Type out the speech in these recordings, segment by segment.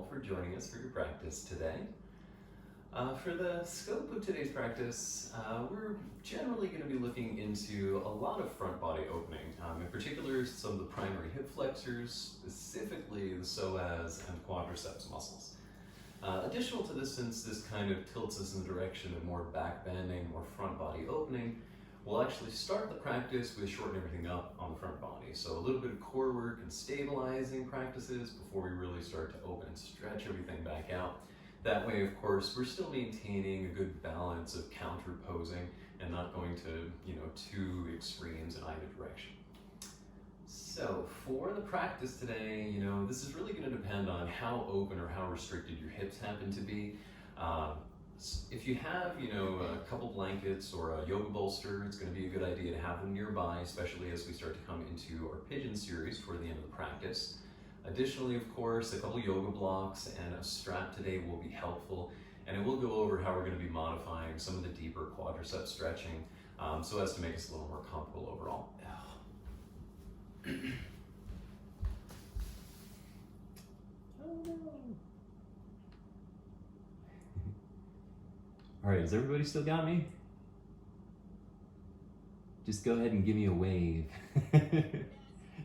for joining us for your practice today. For the scope of today's practice, we're generally going to be looking into a lot of front body opening, in particular some of the primary hip flexors, specifically the psoas and quadriceps muscles. Additional to this, since this kind of tilts us in the direction of more back bending, more front body opening, we'll actually start the practice with shortening everything up on the front body. So a little bit of core work and stabilizing practices before we really start to open and stretch everything back out. That way, of course, we're still maintaining a good balance of counter posing and not going to, too extremes in either direction. So for the practice today, this is really going to depend on how open or how restricted your hips happen to be. If you have, a couple blankets or a yoga bolster, it's going to be a good idea to have them nearby, especially as we start to come into our pigeon series toward the end of the practice. Additionally, of course, a couple yoga blocks and a strap today will be helpful, and it will go over how we're going to be modifying some of the deeper quadricep stretching so as to make us a little more comfortable overall. All right, has everybody still got me? Just go ahead and give me a wave.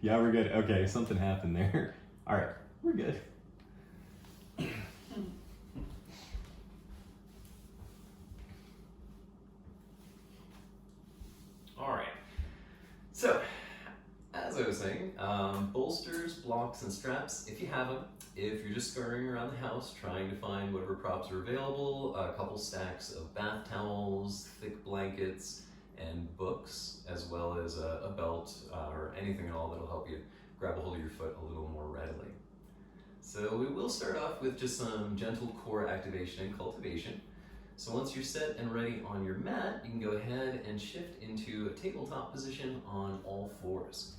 Yeah, we're good. Okay, something happened there. All right, we're good. All right, so as I was saying, bolsters, blocks, and straps, if you have them. If you're just scurrying around the house trying to find whatever props are available, a couple stacks of bath towels, thick blankets, and books, as well as a belt or anything at all that'll help you grab a hold of your foot a little more readily. So we will start off with just some gentle core activation and cultivation. So once you're set and ready on your mat, you can go ahead and shift into a tabletop position on all fours.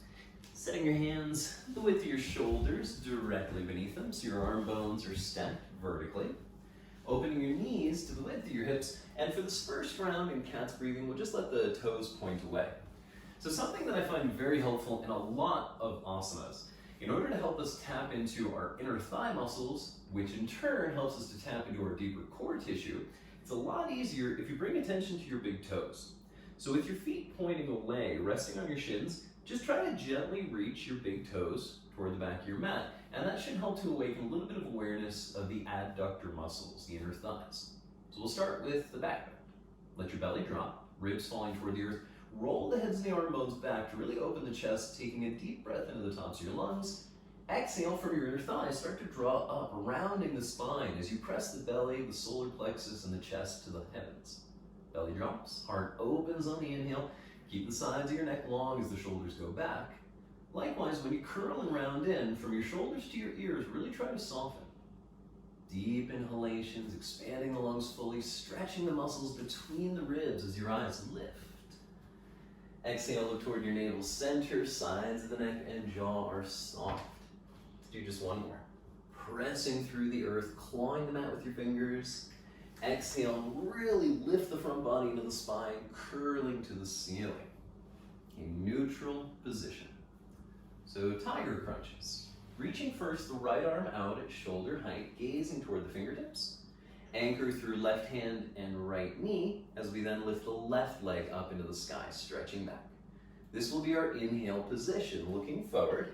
Setting your hands the width of your shoulders directly beneath them so your arm bones are stacked vertically. Opening your knees to the width of your hips, and for this first round in cat's breathing, we'll just let the toes point away. So something that I find very helpful in a lot of asanas, in order to help us tap into our inner thigh muscles, which in turn helps us to tap into our deeper core tissue, it's a lot easier if you bring attention to your big toes. So with your feet pointing away, resting on your shins, just try to gently reach your big toes toward the back of your mat, and that should help to awaken a little bit of awareness of the adductor muscles, the inner thighs. So we'll start with the back bend. Let your belly drop, ribs falling toward the earth. Roll the heads and the arm bones back to really open the chest, taking a deep breath into the tops of your lungs. Exhale from your inner thighs, start to draw up, rounding the spine as you press the belly, the solar plexus, and the chest to the heavens. Belly drops, heart opens on the inhale. Keep the sides of your neck long as the shoulders go back. Likewise, when you curl and round in, from your shoulders to your ears, really try to soften. Deep inhalations, expanding the lungs fully, stretching the muscles between the ribs as your eyes lift. Exhale, look toward your navel center, sides of the neck and jaw are soft. Let's do just one more. Pressing through the earth, clawing the mat with your fingers. Exhale, really lift the front body into the spine, curling to the ceiling. A neutral position. So tiger crunches. Reaching first the right arm out at shoulder height, gazing toward the fingertips. Anchor through left hand and right knee as we then lift the left leg up into the sky, stretching back. This will be our inhale position, looking forward.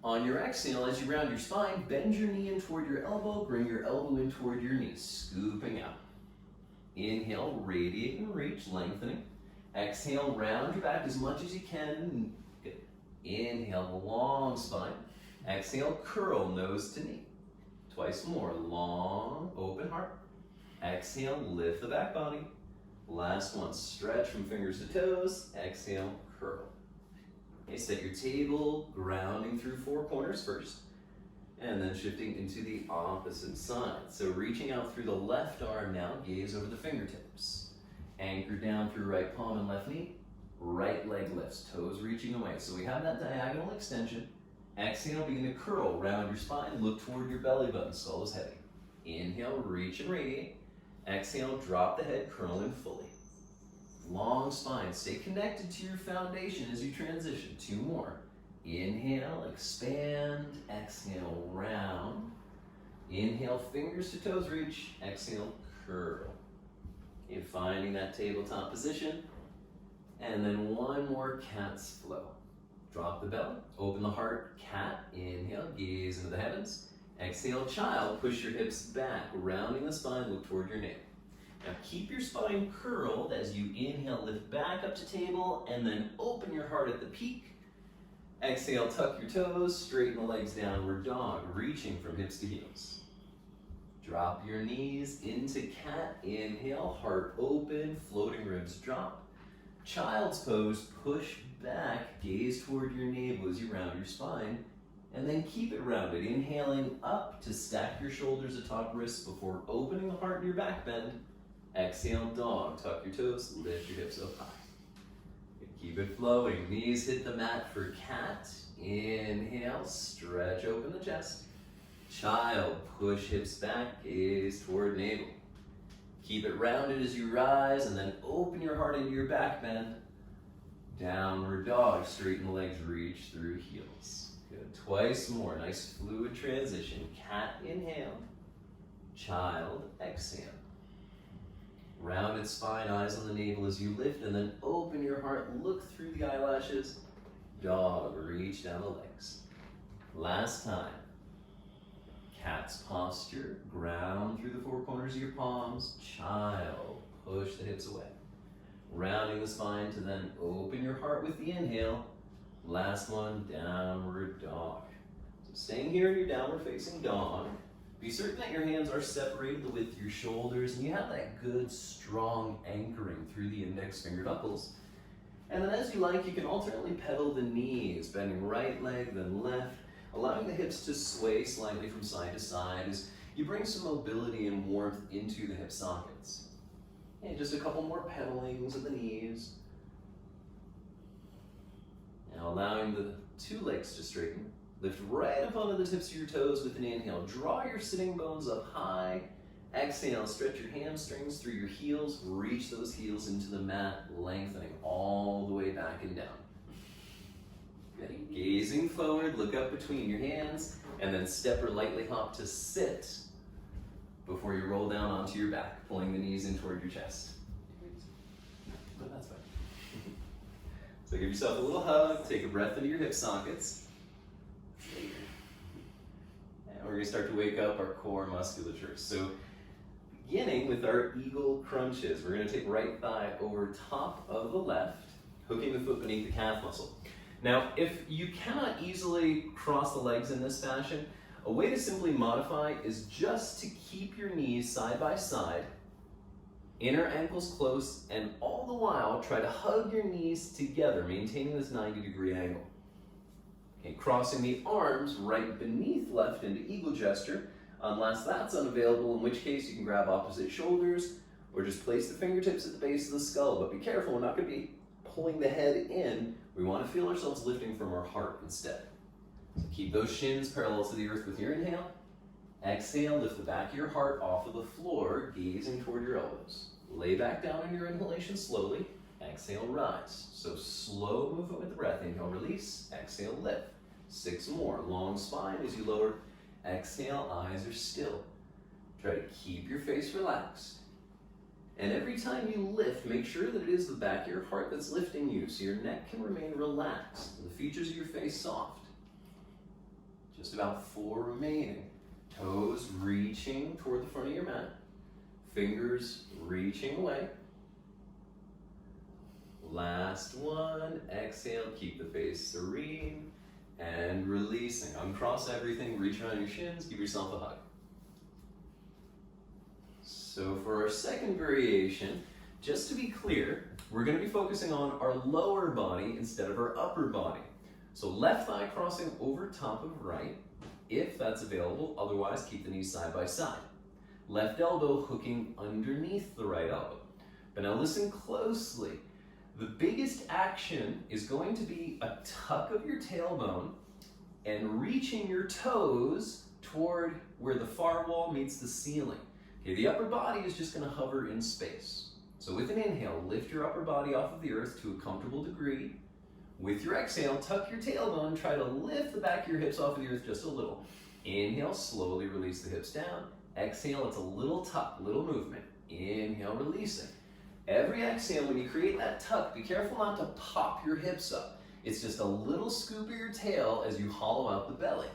On your exhale, as you round your spine, bend your knee in toward your elbow, bring your elbow in toward your knee, scooping out. Inhale, radiate and reach, lengthening. Exhale, round your back as much as you can. Good. Inhale, long spine. Exhale, curl nose to knee. Twice more, long, open heart. Exhale, lift the back body. Last one, stretch from fingers to toes. Exhale, curl. Okay, set your table, grounding through four corners first, and then shifting into the opposite side. So reaching out through the left arm now, gaze over the fingertips. Anchor down through right palm and left knee. Right leg lifts, toes reaching away. So we have that diagonal extension. Exhale, begin to curl, round your spine, look toward your belly button, skull is heavy. Inhale, reach and radiate. Exhale, drop the head, curl in fully. Long spine, stay connected to your foundation as you transition. Two more. Inhale, expand, exhale, round. Inhale, fingers to toes reach. Exhale, curl. Okay, finding that tabletop position. And then one more cat's flow. Drop the belly, open the heart, cat. Inhale, gaze into the heavens. Exhale, child, push your hips back, rounding the spine, look toward your navel. Now keep your spine curled as you inhale, lift back up to table, and then open your heart at the peak. Exhale, tuck your toes, straighten the legs, downward dog, reaching from hips to heels. Drop your knees into cat. Inhale, heart open, floating ribs drop. Child's pose, push back, gaze toward your navel as you round your spine, and then keep it rounded. Inhaling up to stack your shoulders atop wrists before opening the heart in your back bend. Exhale, dog, tuck your toes, lift your hips up high. Keep it flowing, knees hit the mat for cat. Inhale, stretch open the chest. Child, push hips back, gaze toward navel. Keep it rounded as you rise, and then open your heart into your back bend. Downward dog, straighten the legs, reach through heels. Good, twice more, nice fluid transition. Cat, inhale. Child, exhale. Rounded spine, eyes on the navel as you lift, and then open your heart, look through the eyelashes. Dog, reach down the legs. Last time. Cat's posture, ground through the four corners of your palms. Child, push the hips away. Rounding the spine to then open your heart with the inhale. Last one, downward dog. So staying here in your downward facing dog. Be certain that your hands are separated the width of your shoulders and you have that good, strong anchoring through the index finger knuckles. And then as you like, you can alternately pedal the knees, bending right leg, then left, allowing the hips to sway slightly from side to side as you bring some mobility and warmth into the hip sockets. And just a couple more pedalings of the knees. Now allowing the two legs to straighten. Lift right up onto the tips of your toes with an inhale. Draw your sitting bones up high. Exhale, stretch your hamstrings through your heels. Reach those heels into the mat, lengthening all the way back and down. Good. Gazing forward, look up between your hands, and then step or lightly hop to sit before you roll down onto your back, pulling the knees in toward your chest. No, that's fine. So give yourself a little hug, take a breath into your hip sockets. And we're going to start to wake up our core musculature. So beginning with our eagle crunches, we're going to take right thigh over top of the left, hooking the foot beneath the calf muscle. Now, if you cannot easily cross the legs in this fashion, a way to simply modify is just to keep your knees side by side, inner ankles close, and all the while try to hug your knees together, maintaining this 90-degree angle. Okay, crossing the arms right beneath left into eagle gesture, unless that's unavailable, in which case you can grab opposite shoulders or just place the fingertips at the base of the skull. But be careful, we're not going to be pulling the head in. We want to feel ourselves lifting from our heart instead. So keep those shins parallel to the earth with your inhale. Exhale, lift the back of your heart off of the floor, gazing toward your elbows. Lay back down in your inhalation slowly. Exhale, rise. So slow movement with the breath. Inhale, release. Exhale, lift. 6 more. Long spine as you lower. Exhale, eyes are still. Try to keep your face relaxed. And every time you lift, make sure that it is the back of your heart that's lifting you so your neck can remain relaxed and the features of your face soft. Just about 4 remaining. Toes reaching toward the front of your mat. Fingers reaching away. Last one. Exhale, keep the face serene. And releasing. Uncross everything, reach around your shins, give yourself a hug. So for our second variation, just to be clear, we're going to be focusing on our lower body instead of our upper body. So left thigh crossing over top of right, if that's available. Otherwise, keep the knees side by side. Left elbow hooking underneath the right elbow. But now listen closely. The biggest action is going to be a tuck of your tailbone and reaching your toes toward where the far wall meets the ceiling. Okay, the upper body is just going to hover in space. So with an inhale, lift your upper body off of the earth to a comfortable degree. With your exhale, tuck your tailbone, try to lift the back of your hips off of the earth just a little. Inhale, slowly release the hips down. Exhale, it's a little tuck, little movement. Inhale, releasing. Every exhale, when you create that tuck, be careful not to pop your hips up. It's just a little scoop of your tail as you hollow out the belly.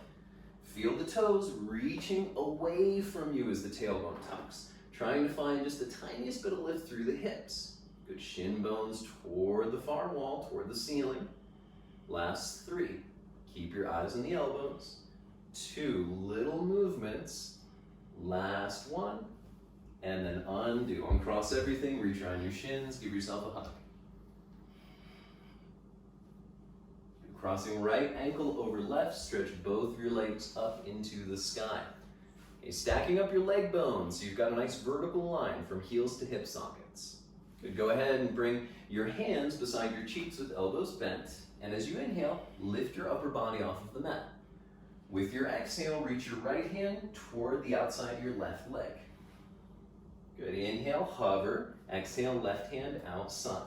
Feel the toes reaching away from you as the tailbone tucks, trying to find just the tiniest bit of lift through the hips. Good shin bones toward the far wall, toward the ceiling. Last 3. Keep your eyes on the elbows. 2 little movements. Last 1. And then undo. Uncross everything, reach around your shins, give yourself a hug. Crossing right ankle over left, stretch both of your legs up into the sky. Okay, stacking up your leg bones so you've got a nice vertical line from heels to hip sockets. Good, go ahead and bring your hands beside your cheeks with elbows bent, and as you inhale, lift your upper body off of the mat. With your exhale, reach your right hand toward the outside of your left leg. Good, inhale, hover. Exhale, left hand outside.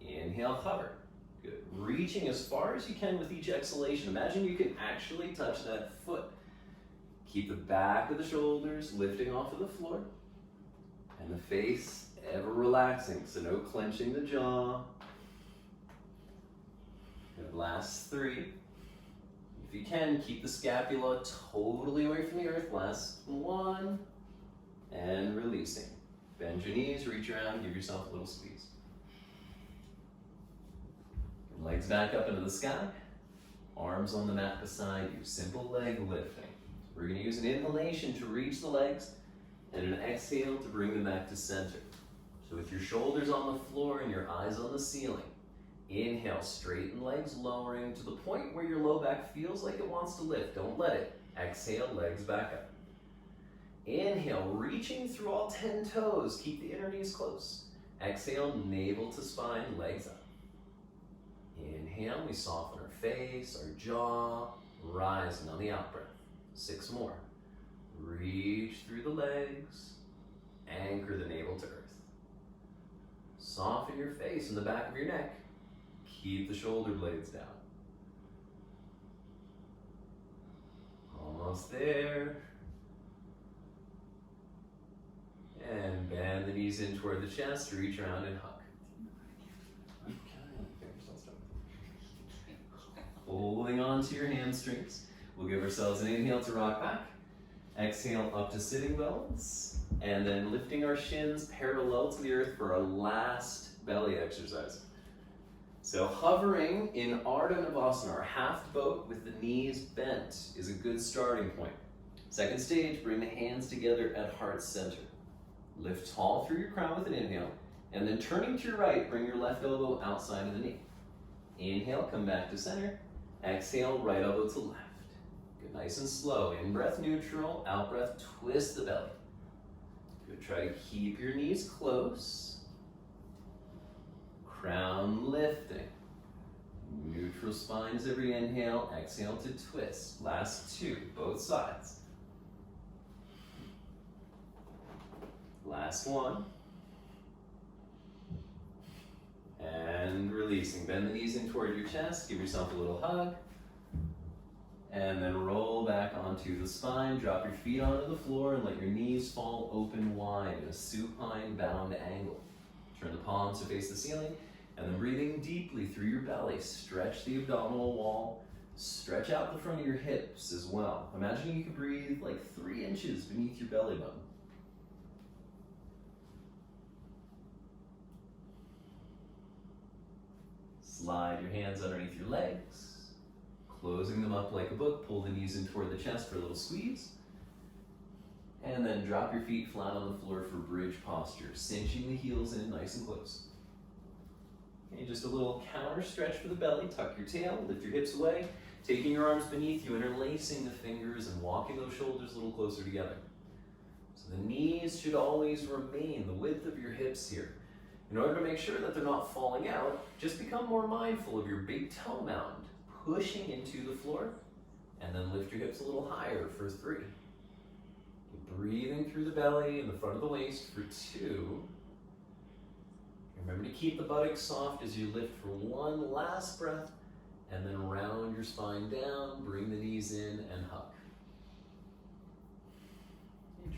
Inhale, hover. Good, reaching as far as you can with each exhalation. Imagine you can actually touch that foot. Keep the back of the shoulders lifting off of the floor, and the face ever relaxing, so no clenching the jaw. Good, last 3. If you can, keep the scapula totally away from the earth. Last 1. And releasing. Bend your knees, reach around, give yourself a little squeeze. Legs back up into the sky. Arms on the mat beside you. Simple leg lifting. We're going to use an inhalation to reach the legs and an exhale to bring them back to center. So with your shoulders on the floor and your eyes on the ceiling, inhale, straighten legs, lowering to the point where your low back feels like it wants to lift. Don't let it. Exhale, legs back up. Inhale, reaching through all 10 toes. Keep the inner knees close. Exhale, navel to spine, legs up. Inhale, we soften our face, our jaw, rising on the out breath. 6 more. Reach through the legs, anchor the navel to earth. Soften your face and the back of your neck. Keep the shoulder blades down. Almost there. And bend the knees in toward the chest, reach around and hug. Holding on to your hamstrings. We'll give ourselves an inhale to rock back. Exhale up to sitting bones. And then lifting our shins parallel to the earth for our last belly exercise. So hovering in Ardha Navasana, our half boat with the knees bent, is a good starting point. Second stage, bring the hands together at heart center. Lift tall through your crown with an inhale, and then turning to your right, bring your left elbow outside of the knee. Inhale, come back to center. Exhale, right elbow to left. Good, nice and slow. In breath neutral, out breath, twist the belly. Good, try to keep your knees close. Crown lifting. Neutral spines every inhale, exhale to twist. Last 2, both sides. Last 1. And releasing. Bend the knees in toward your chest. Give yourself a little hug. And then roll back onto the spine. Drop your feet onto the floor and let your knees fall open wide in a supine bound angle. Turn the palms to face the ceiling. And then breathing deeply through your belly. Stretch the abdominal wall. Stretch out the front of your hips as well. Imagine you could breathe like 3 inches beneath your belly button. Slide your hands underneath your legs, closing them up like a book. Pull the knees in toward the chest for a little squeeze. And then drop your feet flat on the floor for bridge posture, cinching the heels in nice and close. Okay, just a little counter stretch for the belly. Tuck your tail, lift your hips away, taking your arms beneath you, interlacing the fingers and walking those shoulders a little closer together. So the knees should always remain the width of your hips here. In order to make sure that they're not falling out, just become more mindful of your big toe mound, pushing into the floor, and then lift your hips a little higher for 3. Breathing through the belly and the front of the waist for 2. Remember to keep the buttocks soft as you lift for 1 last breath, and then round your spine down, bring the knees in and hug.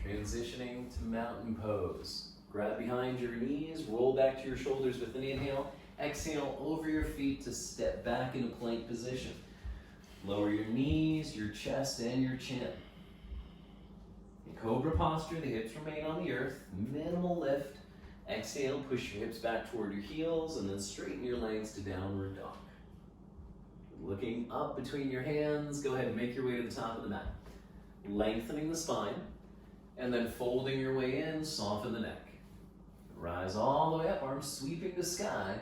Transitioning to mountain pose. Grab behind your knees, roll back to your shoulders with an inhale. Exhale over your feet to step back into plank position. Lower your knees, your chest, and your chin. In cobra posture, the hips remain on the earth, minimal lift. Exhale, push your hips back toward your heels, and then straighten your legs to downward dog. Looking up between your hands, go ahead and make your way to the top of the mat. Lengthening the spine, and then folding your way in, soften the neck. Rise all the way up, arms sweeping the sky,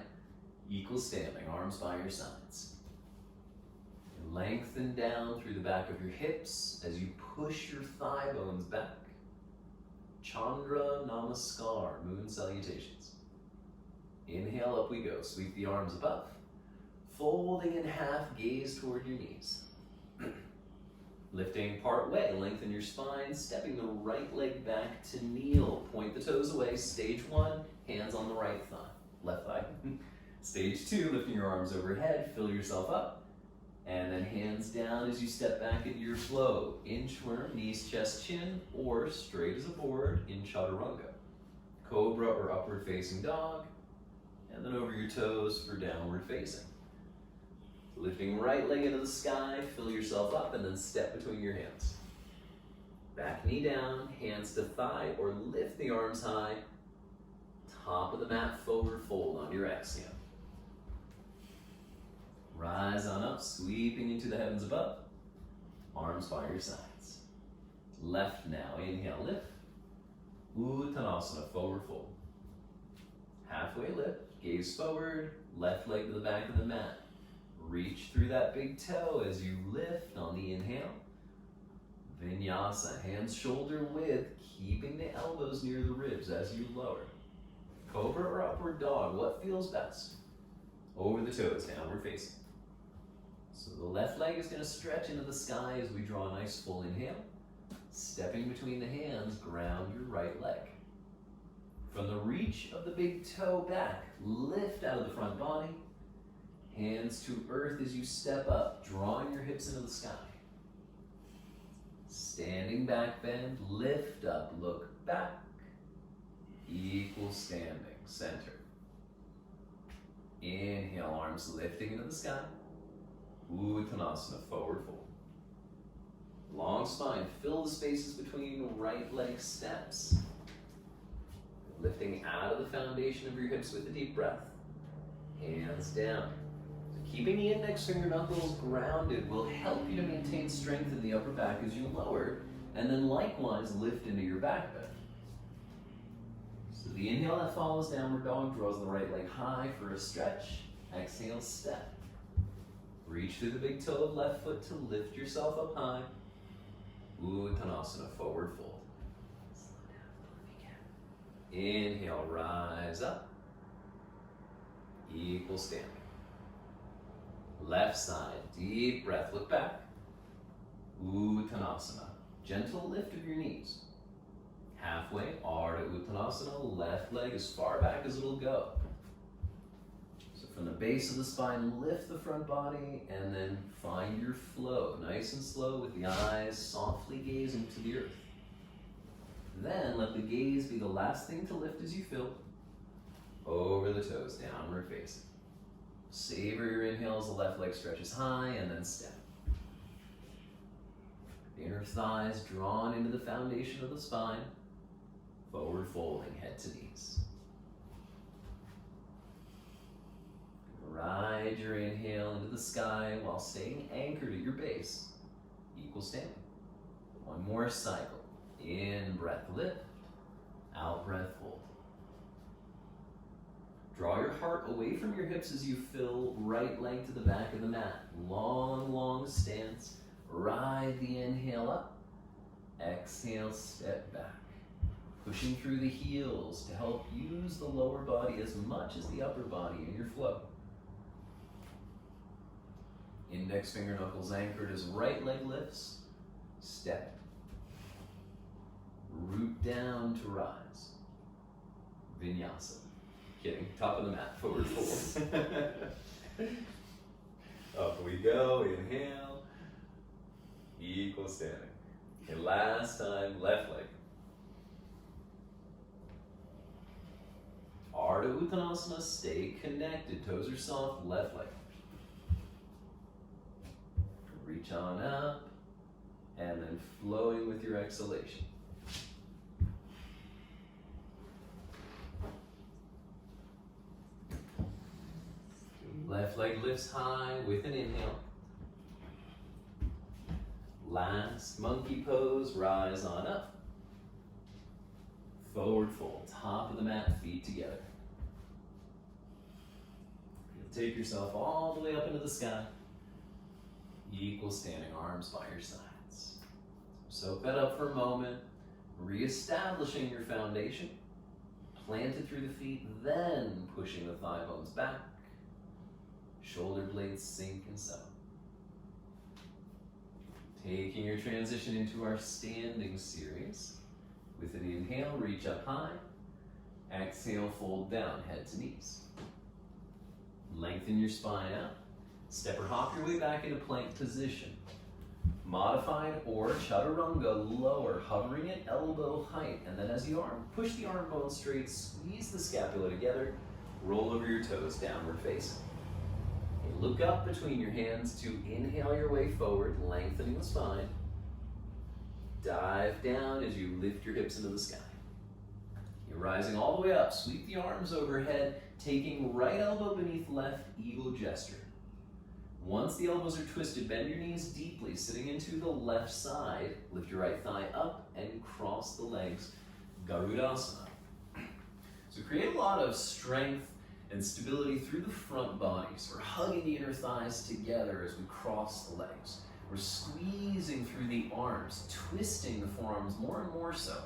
equal standing, arms by your sides. Lengthen down through the back of your hips as you push your thigh bones back. Chandra Namaskar, moon salutations. Inhale, up we go. Sweep the arms above. Folding in half, gaze toward your knees. Lifting part way, lengthen your spine, stepping the right leg back to kneel. Point the toes away. Stage 1, hands on the right thigh, left thigh. Stage 2, lifting your arms overhead, fill yourself up. And then hands down as you step back into your flow. Inchworm, knees, chest, chin, or straight as a board in chaturanga. Cobra or upward facing dog. And then over your toes for downward facing. Lifting right leg into the sky, fill yourself up, and then step between your hands. Back knee down, hands to thigh, or lift the arms high. Top of the mat, forward fold on your exhale. Rise on up, sweeping into the heavens above. Arms by your sides. Left now, inhale, lift. Uttanasana, forward fold. Halfway lift, gaze forward, left leg to the back of the mat. Reach through that big toe as you lift on the inhale. Vinyasa, hands shoulder width, keeping the elbows near the ribs as you lower. Cobra or upward dog, what feels best? Over the toes, downward facing. So the left leg is going to stretch into the sky as we draw a nice full inhale. Stepping between the hands, ground your right leg. From the reach of the big toe back, lift out of the front body. Hands to earth as you step up, drawing your hips into the sky. Standing back bend, lift up, look back. Equal standing, center. Inhale, arms lifting into the sky. Uttanasana, forward fold. Long spine, fill the spaces between right leg steps. Lifting out of the foundation of your hips with a deep breath. Hands down. Keeping the index finger knuckles grounded will help you to maintain strength in the upper back as you lower, and then likewise lift into your back bend. So the inhale that follows downward dog draws the right leg high for a stretch. Exhale, step. Reach through the big toe of left foot to lift yourself up high. Uttanasana, forward fold. Slow down if you can. Inhale, rise up. Equal standing. Left side, deep breath, look back. Uttanasana, gentle lift of your knees. Halfway, Ardha Uttanasana, left leg as far back as it'll go. So from the base of the spine, lift the front body and then find your flow. Nice and slow with the eyes softly gazing to the earth. Then let the gaze be the last thing to lift as you fill. Over the toes, downward facing. Savor your inhales, the left leg stretches high, and then step. Inner thighs drawn into the foundation of the spine. Forward folding, head to knees. Ride your inhale into the sky while staying anchored at your base. Equal standing. One more cycle. In breath, lift. Out breath, fold. Draw your heart away from your hips as you fill right leg to the back of the mat. Long, long stance. Ride the inhale up. Exhale, step back. Pushing through the heels to help use the lower body as much as the upper body in your flow. Index finger knuckles anchored as right leg lifts. Step. Root down to rise. Vinyasa. Kidding. Top of the mat. Forward fold. Up we go. Inhale. Equal standing. Okay, last time, left leg. Ardha Uttanasana, stay connected. Toes are soft, left leg. Reach on up, and then flowing with your exhalation. Left leg lifts high with an inhale. Last monkey pose, rise on up. Forward fold, top of the mat, feet together. You'll take yourself all the way up into the sky. Equal standing arms by your sides. Soak that up for a moment, reestablishing your foundation. Planted through the feet, then pushing the thigh bones back. Shoulder blades sink and settle. Taking your transition into our standing series. With an inhale, reach up high. Exhale, fold down, head to knees. Lengthen your spine out. Step or hop your way back into plank position. Modified or chaturanga, lower, hovering at elbow height. And then as you push the arm bones straight, squeeze the scapula together, roll over your toes, downward facing. Look up between your hands to inhale your way forward, lengthening the spine. Dive down as you lift your hips into the sky. You're rising all the way up. Sweep the arms overhead, taking right elbow beneath left, eagle gesture. Once the elbows are twisted, bend your knees deeply, sitting into the left side. Lift your right thigh up and cross the legs, Garudasana. So create a lot of strength and stability through the front body. So we're hugging the inner thighs together as we cross the legs. We're squeezing through the arms, twisting the forearms more and more so.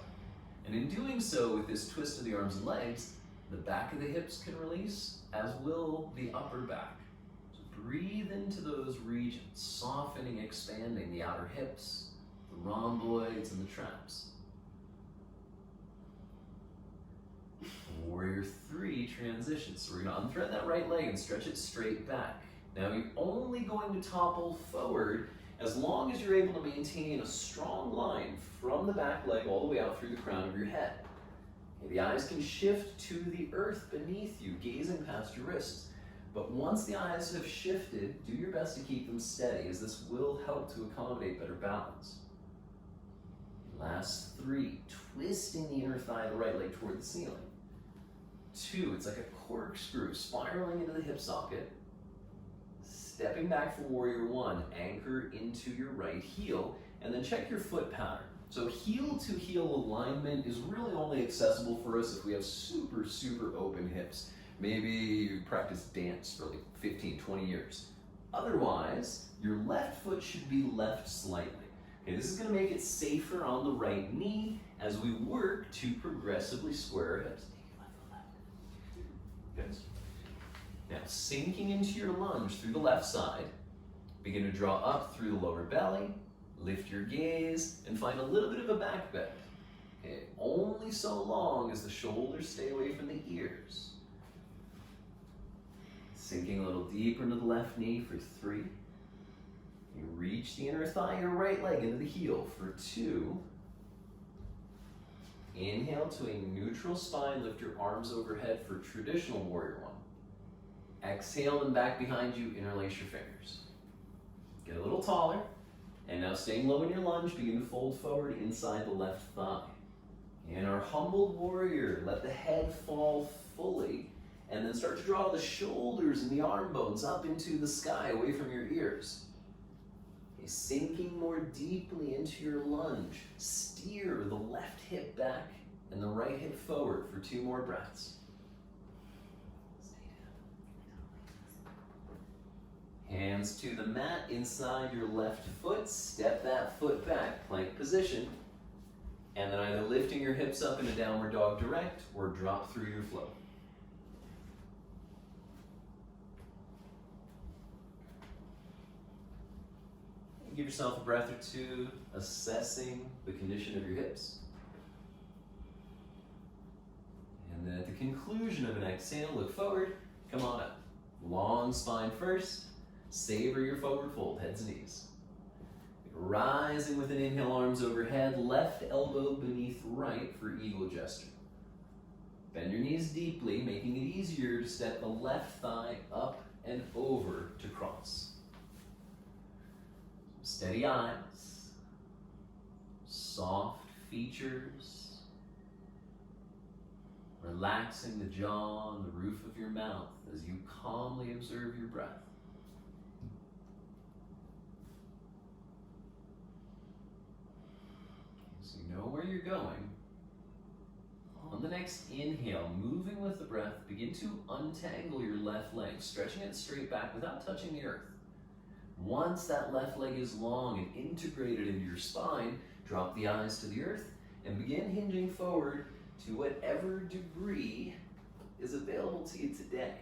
And in doing so, with this twist of the arms and legs, the back of the hips can release, as will the upper back. So breathe into those regions, softening, expanding the outer hips, the rhomboids, and the traps. Warrior 3 transitions. So we're going to unthread that right leg and stretch it straight back. Now you're only going to topple forward as long as you're able to maintain a strong line from the back leg all the way out through the crown of your head. Okay, the eyes can shift to the earth beneath you, gazing past your wrists. But once the eyes have shifted, do your best to keep them steady, as this will help to accommodate better balance. Last 3, twisting the inner thigh of the right leg toward the ceiling. 2, it's like a corkscrew spiraling into the hip socket. Stepping back for warrior 1, anchor into your right heel, and then check your foot pattern. So heel to heel alignment is really only accessible for us if we have super, super open hips. Maybe you practice dance for like 15, 20 years. Otherwise, your left foot should be left slightly. Okay, this is gonna make it safer on the right knee as we work to progressively square our hips. Good. Now, sinking into your lunge through the left side, begin to draw up through the lower belly, lift your gaze, and find a little bit of a back bend. Okay, only so long as the shoulders stay away from the ears. Sinking a little deeper into the left knee for 3. You reach the inner thigh, your right leg into the heel for 2. Inhale to a neutral spine, lift your arms overhead for traditional warrior 1. Exhale and back behind you, interlace your fingers. Get a little taller, and now staying low in your lunge, begin to fold forward inside the left thigh. In our humbled warrior, let the head fall fully, and then start to draw the shoulders and the arm bones up into the sky, away from your ears. Sinking more deeply into your lunge, steer the left hip back and the right hip forward for 2 more breaths. Hands to the mat inside your left foot, step that foot back, plank position, and then either lifting your hips up in a downward dog direct or drop through your flow. Give yourself a breath or 2, assessing the condition of your hips. And then at the conclusion of an exhale, look forward, come on up. Long spine first, savor your forward fold, heads and knees. Rising with an inhale, arms overhead, left elbow beneath right for eagle gesture. Bend your knees deeply, making it easier to step the left thigh up and over to cross. Steady eyes, soft features, relaxing the jaw and the roof of your mouth as you calmly observe your breath. So you know where you're going. On the next inhale, moving with the breath, begin to untangle your left leg, stretching it straight back without touching the earth. Once that left leg is long and integrated into your spine, drop the eyes to the earth and begin hinging forward to whatever degree is available to you today.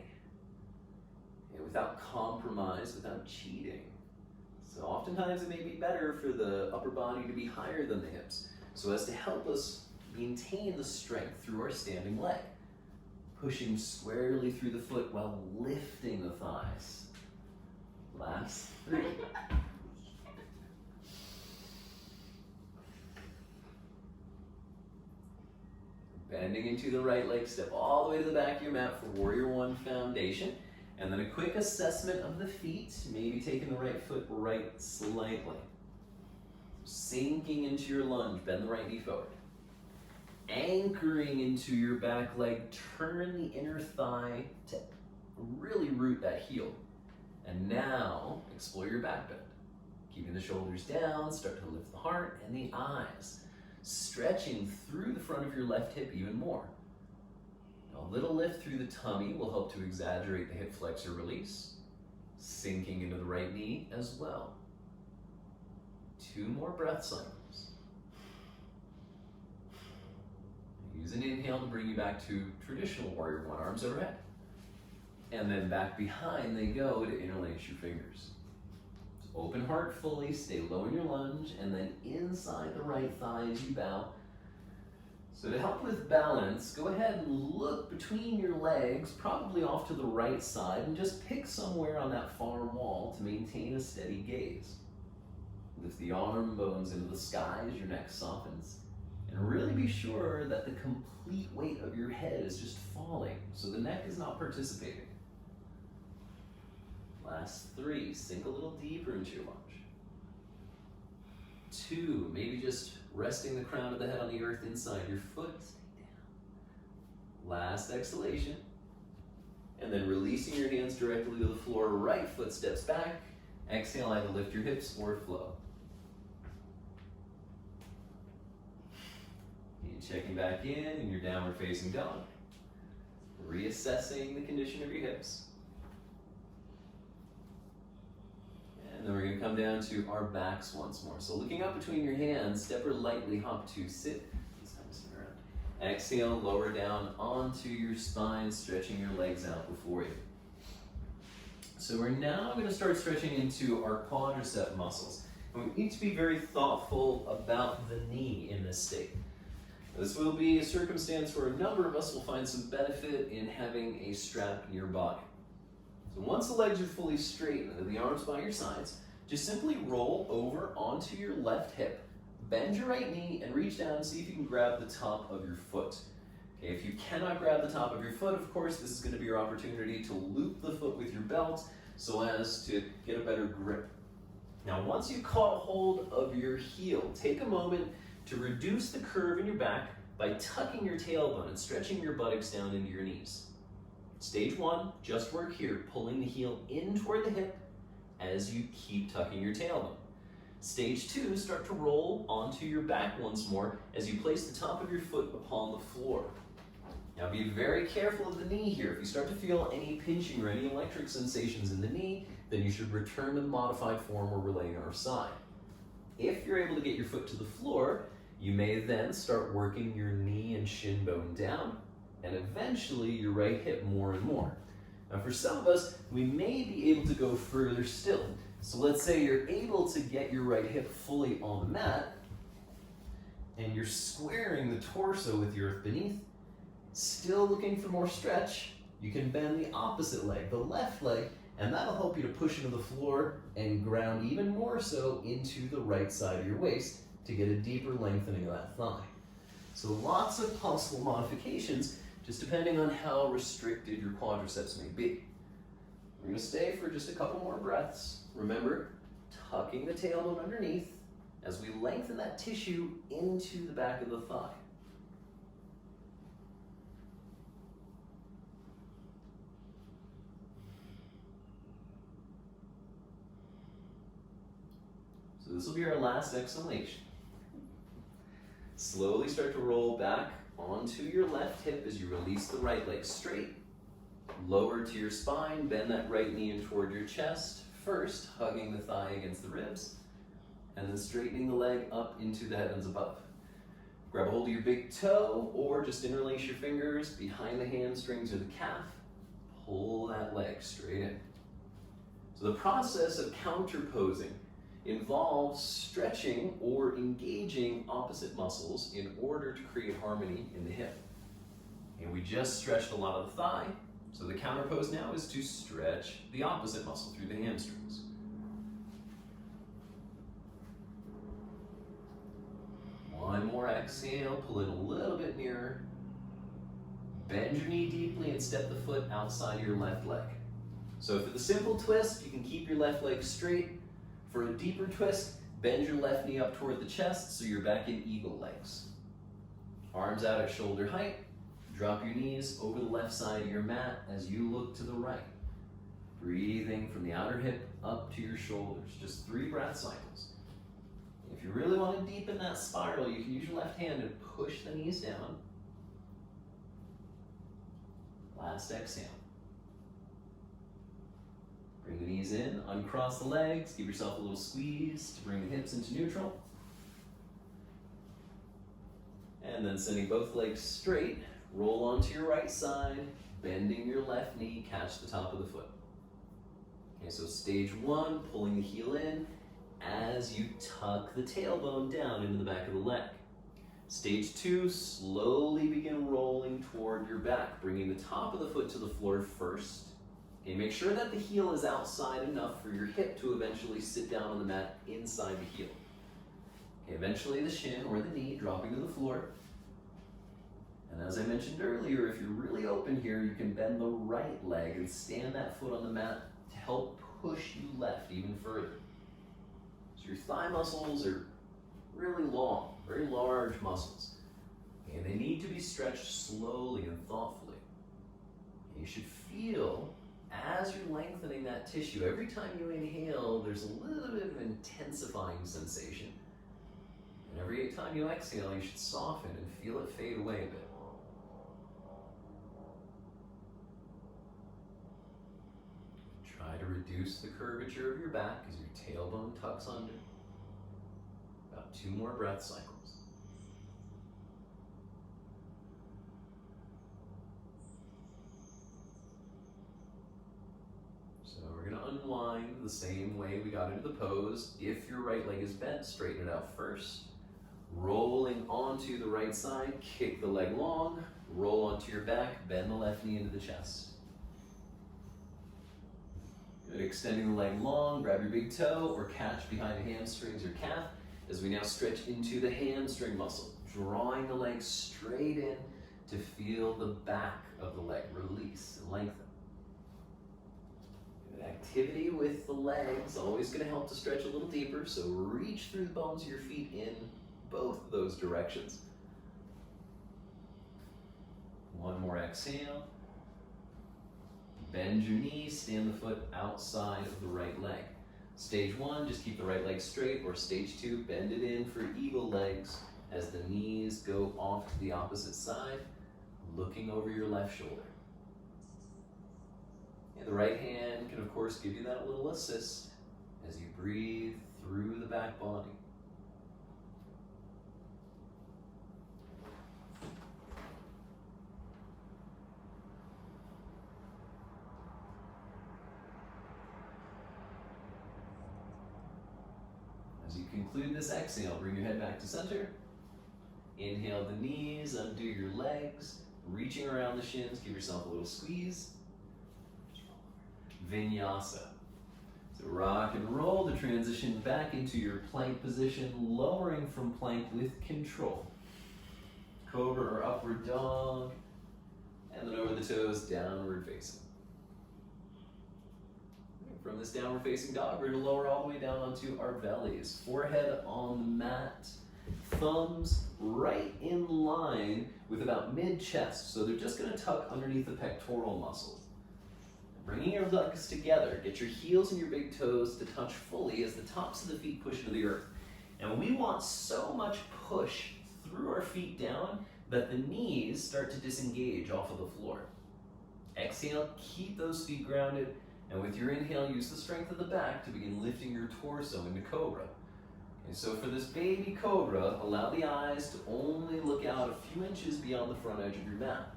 Without compromise, without cheating. So oftentimes it may be better for the upper body to be higher than the hips, so as to help us maintain the strength through our standing leg, pushing squarely through the foot while lifting the thighs. Last 3. Bending into the right leg, step all the way to the back of your mat for Warrior One foundation. And then a quick assessment of the feet, maybe taking the right foot right slightly. Sinking into your lunge, bend the right knee forward. Anchoring into your back leg, turn the inner thigh to really root that heel. And now, explore your back bend. Keeping the shoulders down, start to lift the heart and the eyes, stretching through the front of your left hip even more. Now, a little lift through the tummy will help to exaggerate the hip flexor release, sinking into the right knee as well. 2 more breath cycles. Use an inhale to bring you back to traditional Warrior One, arms overhead. And then back behind they go to interlace your fingers. So open heart fully, stay low in your lunge, and then inside the right thigh as you bow. So to help with balance, go ahead and look between your legs, probably off to the right side, and just pick somewhere on that far wall to maintain a steady gaze. Lift the arm bones into the sky as your neck softens. And really be sure that the complete weight of your head is just falling, so the neck is not participating. Last 3, sink a little deeper into your lunge. 2, maybe just resting the crown of the head on the earth inside your foot. Stay down. Last exhalation. And then releasing your hands directly to the floor, right foot steps back. Exhale, either lift your hips or flow. Checking back in your downward facing dog. Reassessing the condition of your hips. And then we're going to come down to our backs once more. So looking up between your hands, step or lightly hop to sit. This time spin around. Exhale, lower down onto your spine, stretching your legs out before you. So we're now going to start stretching into our quadricep muscles. And we need to be very thoughtful about the knee in this state. This will be a circumstance where a number of us will find some benefit in having a strap nearby. So once the legs are fully straightened and the arms by your sides, just simply roll over onto your left hip, bend your right knee, and reach down and see if you can grab the top of your foot. Okay, if you cannot grab the top of your foot, of course, this is going to be your opportunity to loop the foot with your belt so as to get a better grip. Now, once you caught hold of your heel, take a moment to reduce the curve in your back by tucking your tailbone and stretching your buttocks down into your knees. Stage 1, just work here, pulling the heel in toward the hip as you keep tucking your tailbone. Stage 2, start to roll onto your back once more as you place the top of your foot upon the floor. Now be very careful of the knee here. If you start to feel any pinching or any electric sensations in the knee, then you should return to the modified form where we're laying our side. If you're able to get your foot to the floor, you may then start working your knee and shin bone down, and eventually your right hip more and more. Now for some of us, we may be able to go further still. So let's say you're able to get your right hip fully on the mat, and you're squaring the torso with the earth beneath, still looking for more stretch, you can bend the opposite leg, the left leg, and that'll help you to push into the floor and ground even more so into the right side of your waist to get a deeper lengthening of that thigh. So lots of possible modifications just depending on how restricted your quadriceps may be. We're gonna stay for just a couple more breaths. Remember, tucking the tailbone underneath as we lengthen that tissue into the back of the thigh. So this will be our last exhalation. Slowly start to roll back onto your left hip as you release the right leg straight. Lower to your spine, bend that right knee in toward your chest. First, hugging the thigh against the ribs, and then straightening the leg up into the heavens above. Grab a hold of your big toe, or just interlace your fingers behind the hamstrings or the calf. Pull that leg straight in. So the process of counterposing involves stretching or engaging opposite muscles in order to create harmony in the hip. And we just stretched a lot of the thigh, so the counterpose now is to stretch the opposite muscle through the hamstrings. One more exhale, pull it a little bit nearer. Bend your knee deeply and step the foot outside your left leg. So for the simple twist, you can keep your left leg straight. For a deeper twist, bend your left knee up toward the chest so you're back in eagle legs. Arms out at shoulder height. Drop your knees over the left side of your mat as you look to the right. Breathing from the outer hip up to your shoulders. Just 3 breath cycles. If you really want to deepen that spiral, you can use your left hand and push the knees down. Last exhale. Bring the knees in, uncross the legs, give yourself a little squeeze to bring the hips into neutral. And then sending both legs straight, roll onto your right side, bending your left knee, catch the top of the foot. Okay, so stage 1, pulling the heel in as you tuck the tailbone down into the back of the leg. Stage 2, slowly begin rolling toward your back, bringing the top of the foot to the floor first. Okay, make sure that the heel is outside enough for your hip to eventually sit down on the mat inside the heel. Okay, eventually the shin or the knee dropping to the floor. And as I mentioned earlier, if you're really open here, you can bend the right leg and stand that foot on the mat to help push you left even further. So your thigh muscles are really long, very large muscles. And they need to be stretched slowly and thoughtfully. You should feel, as you're lengthening that tissue, every time you inhale, there's a little bit of an intensifying sensation. And every time you exhale, you should soften and feel it fade away a bit. Try to reduce the curvature of your back as your tailbone tucks under. About 2 more breath cycles. So we're going to unwind the same way we got into the pose. If your right leg is bent, straighten it out first. Rolling onto the right side, kick the leg long, roll onto your back, bend the left knee into the chest. Good. Extending the leg long, grab your big toe or catch behind the hamstrings or calf as we now stretch into the hamstring muscle, drawing the leg straight in to feel the back of the leg release and lengthen. Good. Activity with the legs, always going to help to stretch a little deeper, so reach through the bones of your feet in both of those directions. One more exhale. Bend your knees, stand the foot outside of the right leg. Stage 1, just keep the right leg straight, or stage 2, bend it in for eagle legs as the knees go off to the opposite side, looking over your left shoulder. And the right hand can of course give you that little assist as you breathe through the back body. As you conclude this exhale, bring your head back to center. Inhale the knees, undo your legs, reaching around the shins, give yourself a little squeeze. Vinyasa. So rock and roll to transition back into your plank position, lowering from plank with control. Cobra or upward dog. And then over the toes, downward facing. From this downward facing dog, we're gonna lower all the way down onto our bellies. Forehead on the mat, thumbs right in line with about mid-chest. So they're just gonna tuck underneath the pectoral muscles. Bringing your legs together, get your heels and your big toes to touch fully as the tops of the feet push into the earth. And we want so much push through our feet down that the knees start to disengage off of the floor. Exhale, keep those feet grounded, and with your inhale, use the strength of the back to begin lifting your torso into cobra. Okay, so for this baby cobra, allow the eyes to only look out a few inches beyond the front edge of your mat.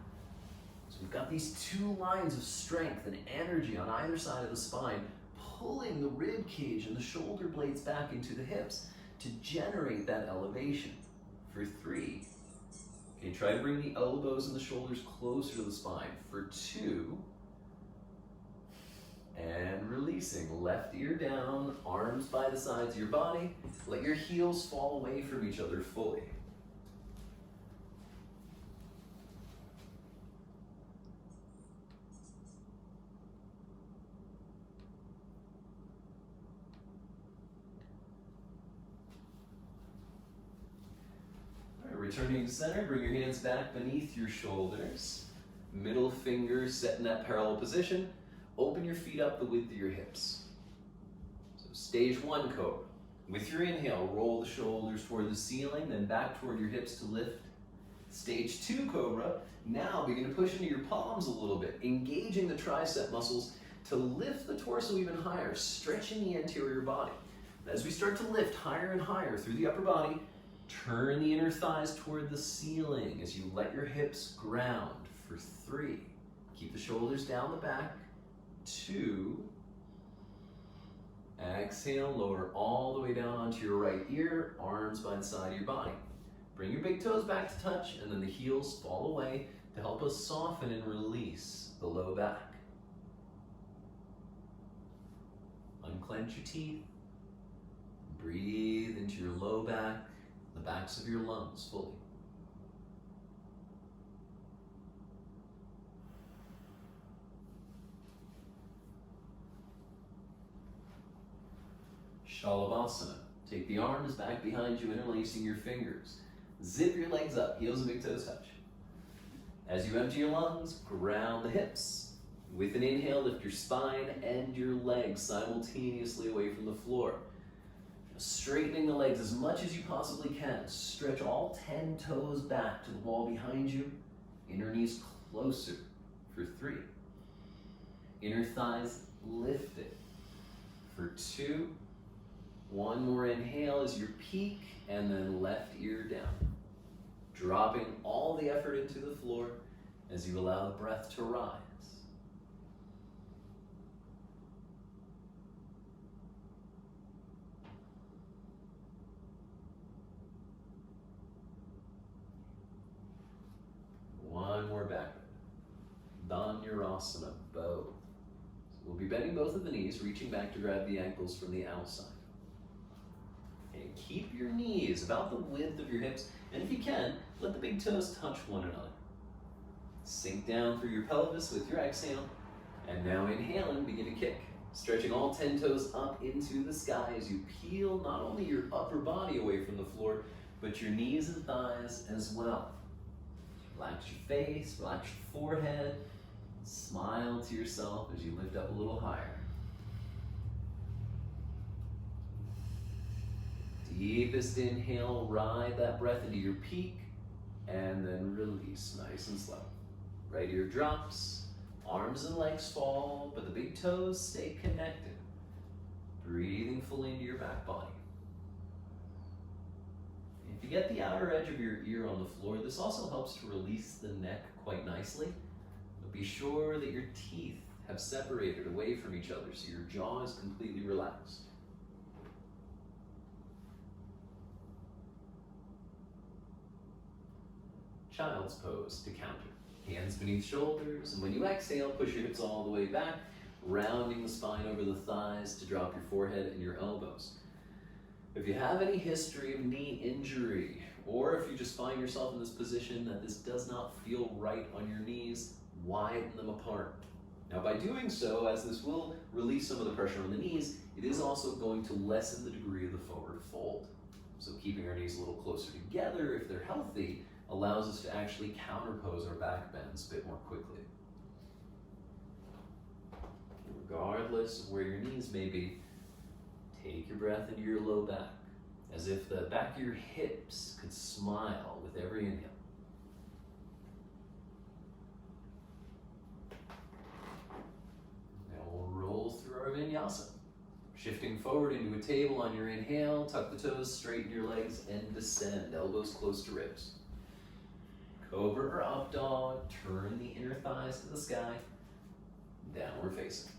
So we've got these two lines of strength and energy on either side of the spine, pulling the rib cage and the shoulder blades back into the hips to generate that elevation. For 3, okay, try to bring the elbows and the shoulders closer to the spine. For 2, and releasing, left ear down, arms by the sides of your body. Let your heels fall away from each other fully. All right, returning to center, bring your hands back beneath your shoulders. Middle finger set in that parallel position. Open your feet up the width of your hips. So stage 1 cobra. With your inhale, roll the shoulders toward the ceiling, then back toward your hips to lift. Stage 2 cobra. Now begin to push into your palms a little bit, engaging the tricep muscles to lift the torso even higher, stretching the anterior body. As we start to lift higher and higher through the upper body, turn the inner thighs toward the ceiling as you let your hips ground. For 3, keep the shoulders down the back. 2, exhale, lower all the way down onto your right ear, arms by the side of your body. Bring your big toes back to touch, and then the heels fall away to help us soften and release the low back. Unclench your teeth. Breathe into your low back, the backs of your lungs fully. Shalabhasana. Take the arms back behind you, interlacing your fingers. Zip your legs up, heels and big toes touch. As you empty your lungs, ground the hips. With an inhale, lift your spine and your legs simultaneously away from the floor. Straightening the legs as much as you possibly can. Stretch all 10 toes back to the wall behind you. Inner knees closer. For 3. Inner thighs lifted. For 2. One more inhale as your peak, and then left ear down. Dropping all the effort into the floor as you allow the breath to rise. One more back bend. Dhanurasana, bow. So we'll be bending both of the knees, reaching back to grab the ankles from the outside. Okay, keep your knees about the width of your hips, and if you can, let the big toes touch one another. Sink down through your pelvis with your exhale, and now inhaling, begin to kick. Stretching all 10 toes up into the sky as you peel not only your upper body away from the floor, but your knees and thighs as well. Relax your face, relax your forehead, smile to yourself as you lift up a little higher. Deepest inhale, ride that breath into your peak, and then release nice and slow. Right ear drops, arms and legs fall, but the big toes stay connected. Breathing fully into your back body. If you get the outer edge of your ear on the floor, this also helps to release the neck quite nicely. But be sure that your teeth have separated away from each other so your jaw is completely relaxed. Child's pose to counter. Hands beneath shoulders, and when you exhale, push your hips all the way back, rounding the spine over the thighs to drop your forehead and your elbows. If you have any history of knee injury, or if you just find yourself in this position that this does not feel right on your knees, widen them apart. Now by doing so, as this will release some of the pressure on the knees, it is also going to lessen the degree of the forward fold. So keeping our knees a little closer together, if they're healthy, allows us to actually counterpose our back bends a bit more quickly. Regardless of where your knees may be, take your breath into your low back, as if the back of your hips could smile with every inhale. Now we'll roll through our vinyasa. Shifting forward into a table on your inhale, tuck the toes, straighten your legs, and descend, elbows close to ribs. Cobra or up dog, turn the inner thighs to the sky, downward facing.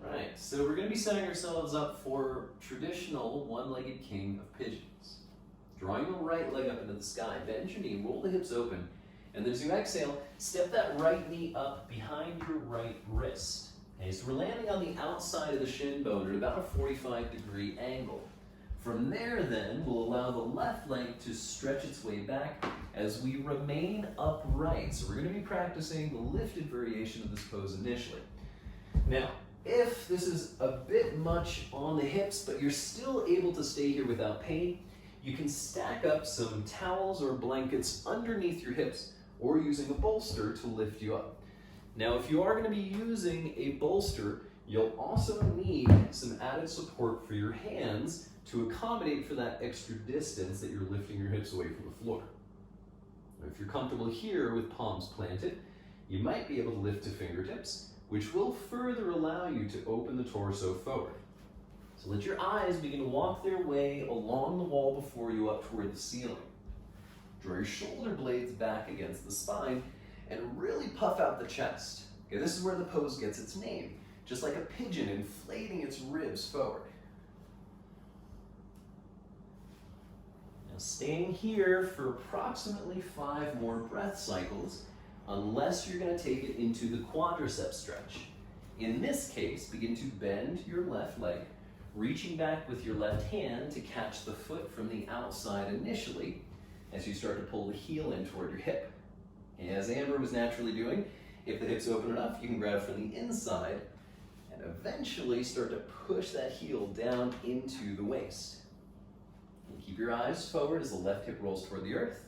Right, so we're going to be setting ourselves up for traditional one-legged king of pigeons. Drawing the right leg up into the sky, bend your knee, roll the hips open, and then as you exhale, step that right knee up behind your right wrist. Okay, so we're landing on the outside of the shin bone at about a 45-degree angle. From there then, we'll allow the left leg to stretch its way back as we remain upright. So we're going to be practicing the lifted variation of this pose initially. Now, if this is a bit much on the hips, but you're still able to stay here without pain, you can stack up some towels or blankets underneath your hips or using a bolster to lift you up. Now, if you are going to be using a bolster, you'll also need some added support for your hands to accommodate for that extra distance that you're lifting your hips away from the floor. Now, if you're comfortable here with palms planted, you might be able to lift to fingertips, which will further allow you to open the torso forward. So let your eyes begin to walk their way along the wall before you up toward the ceiling. Draw your shoulder blades back against the spine and really puff out the chest. Okay, this is where the pose gets its name, just like a pigeon inflating its ribs forward. Now staying here for approximately 5 more breath cycles, unless you're going to take it into the quadricep stretch. In this case, begin to bend your left leg, reaching back with your left hand to catch the foot from the outside initially as you start to pull the heel in toward your hip. As Amber was naturally doing, if the hips open enough, you can grab from the inside and eventually start to push that heel down into the waist. And keep your eyes forward as the left hip rolls toward the earth,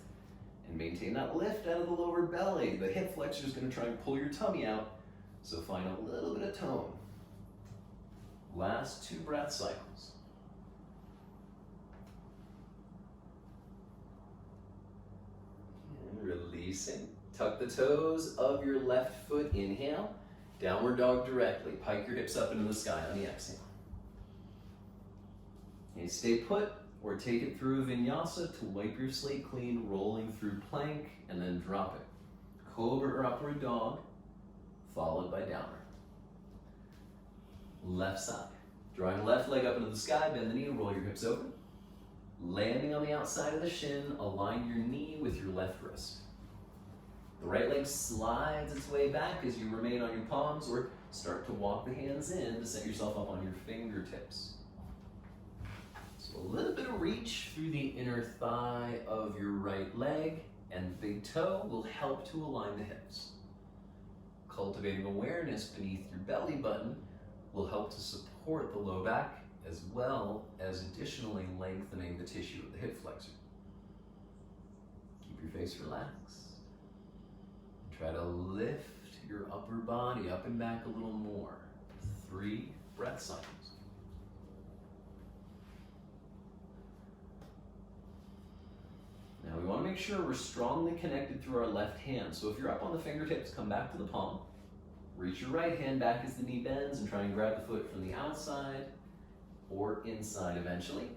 and maintain that lift out of the lower belly. The hip flexor is going to try and pull your tummy out, so find a little bit of tone. Last 2 breath cycles. And releasing. Tuck the toes of your left foot, inhale. Downward dog directly. Pike your hips up into the sky on the exhale. Okay, stay put or take it through a vinyasa to wipe your slate clean, rolling through plank and then drop it. Cobra or upward dog, followed by downward. Left side. Drawing left leg up into the sky, bend the knee and roll your hips open. Landing on the outside of the shin, align your knee with your left wrist. The right leg slides its way back as you remain on your palms or start to walk the hands in to set yourself up on your fingertips. So a little bit of reach through the inner thigh of your right leg and big toe will help to align the hips. Cultivating awareness beneath your belly button will help to support the low back as well as additionally lengthening the tissue of the hip flexor. Keep your face relaxed. Try to lift your upper body up and back a little more. 3 breath cycles. Now we want to make sure we're strongly connected through our left hand. So if you're up on the fingertips, come back to the palm. Reach your right hand back as the knee bends and try and grab the foot from the outside or inside eventually.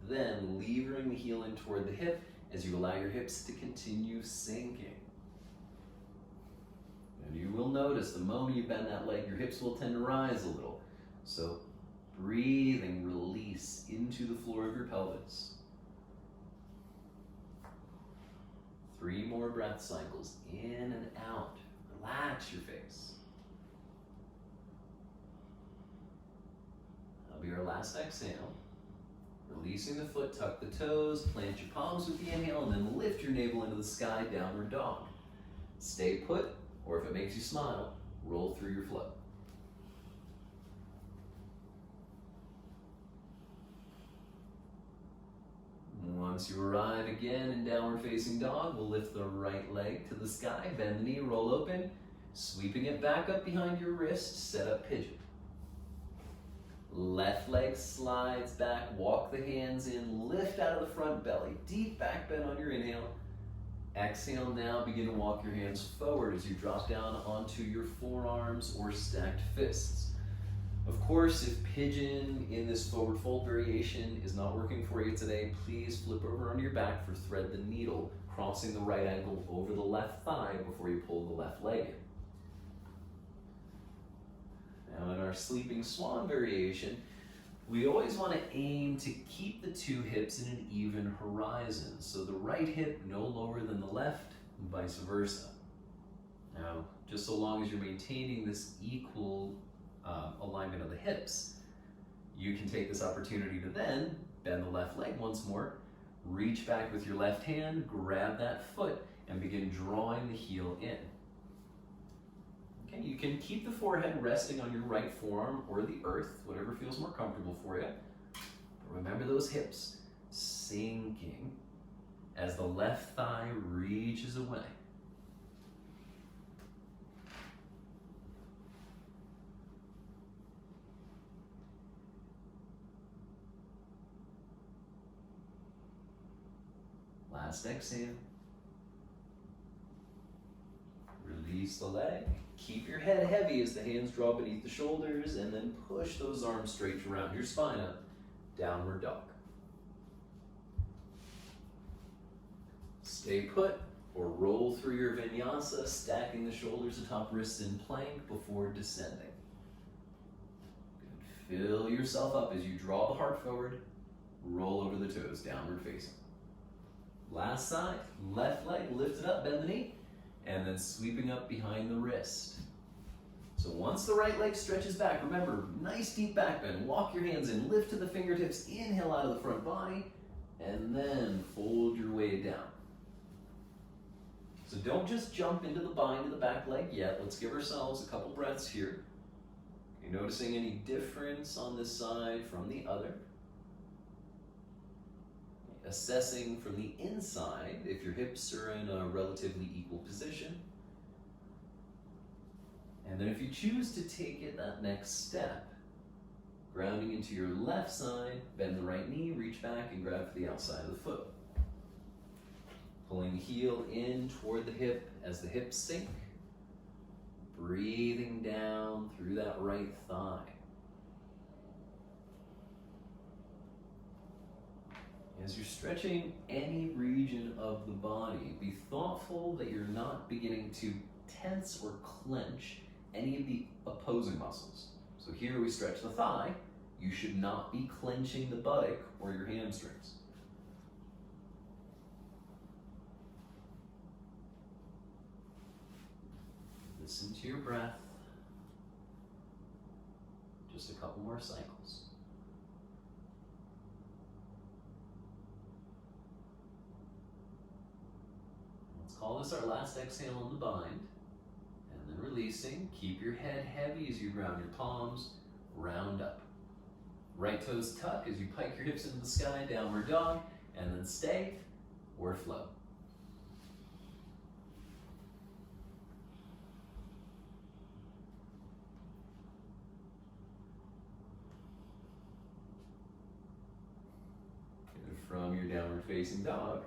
Then levering the heel in toward the hip as you allow your hips to continue sinking. And you will notice the moment you bend that leg, your hips will tend to rise a little. So breathing release into the floor of your pelvis. 3 more breath cycles, in and out. Relax your face. That'll be our last exhale. Releasing the foot, tuck the toes, plant your palms with the inhale, and then lift your navel into the sky, downward dog. Stay put, or if it makes you smile, roll through your flow. Once you arrive again in downward facing dog, we'll lift the right leg to the sky, bend the knee, roll open, sweeping it back up behind your wrist, set up pigeon. Left leg slides back, walk the hands in, lift out of the front belly, deep back bend on your inhale. Exhale now, begin to walk your hands forward as you drop down onto your forearms or stacked fists. Of course, if pigeon in this forward fold variation is not working for you today, please flip over onto your back for thread the needle, crossing the right ankle over the left thigh before you pull the left leg in. Now in our sleeping swan variation, we always want to aim to keep the two hips in an even horizon, so the right hip no lower than the left, and vice versa. Now, just so long as you're maintaining this equal alignment of the hips, you can take this opportunity to then bend the left leg once more, reach back with your left hand, grab that foot, and begin drawing the heel in. Okay, you can keep the forehead resting on your right forearm or the earth, whatever feels more comfortable for you. But remember those hips sinking as the left thigh reaches away. Last exhale. Release the leg. Keep your head heavy as the hands draw beneath the shoulders, and then push those arms straight around your spine up. Downward dog. Stay put or roll through your vinyasa, stacking the shoulders atop wrists in plank before descending. Good. Fill yourself up as you draw the heart forward, roll over the toes, downward facing. Last side, left leg lifted up, bend the knee, and then sweeping up behind the wrist. So once the right leg stretches back, remember, nice deep back bend, walk your hands in, lift to the fingertips, inhale out of the front body, and then fold your way down. So don't just jump into the bind of the back leg yet. Let's give ourselves a couple breaths here. Are you noticing any difference on this side from the other? Assessing from the inside if your hips are in a relatively equal position. And then if you choose to take it that next step, grounding into your left side, bend the right knee, reach back and grab for the outside of the foot. Pulling the heel in toward the hip as the hips sink. Breathing down through that right thigh. As you're stretching any region of the body, be thoughtful that you're not beginning to tense or clench any of the opposing muscles. So here we stretch the thigh. You should not be clenching the buttock or your hamstrings. Listen to your breath. Just a couple more cycles. Call this our last exhale on the bind, and then releasing. Keep your head heavy as you ground your palms, round up. Right toes tuck as you pike your hips into the sky, downward dog, and then stay or flow. And from your downward facing dog,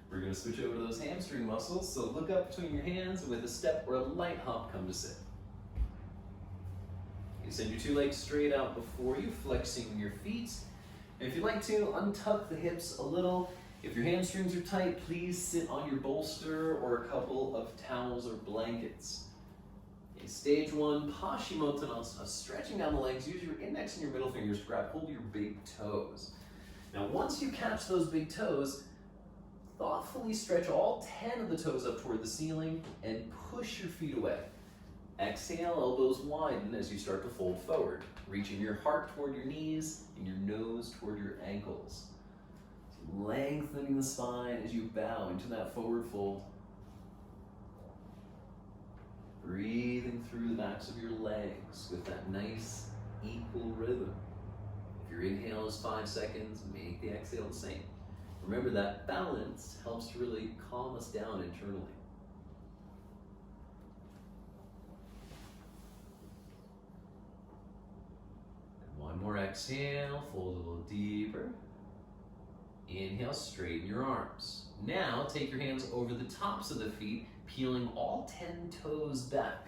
we're going to switch over to those hamstring muscles, so look up between your hands with a step or a light hop, come to sit. You send your two legs straight out before you, flexing your feet. And if you'd like to, untuck the hips a little. If your hamstrings are tight, please sit on your bolster or a couple of towels or blankets. Okay, stage one, Paschimottanasana, stretching down the legs. Use your index and your middle fingers to grab hold of your big toes. Now once you catch those big toes, thoughtfully stretch all 10 of the toes up toward the ceiling and push your feet away. Exhale, elbows widen as you start to fold forward, reaching your heart toward your knees and your nose toward your ankles. Lengthening the spine as you bow into that forward fold. Breathing through the backs of your legs with that nice equal rhythm. If your inhale is 5 seconds, make the exhale the same. Remember that balance helps to really calm us down internally. And one more exhale, fold a little deeper. Inhale, straighten your arms. Now take your hands over the tops of the feet, peeling all 10 toes back.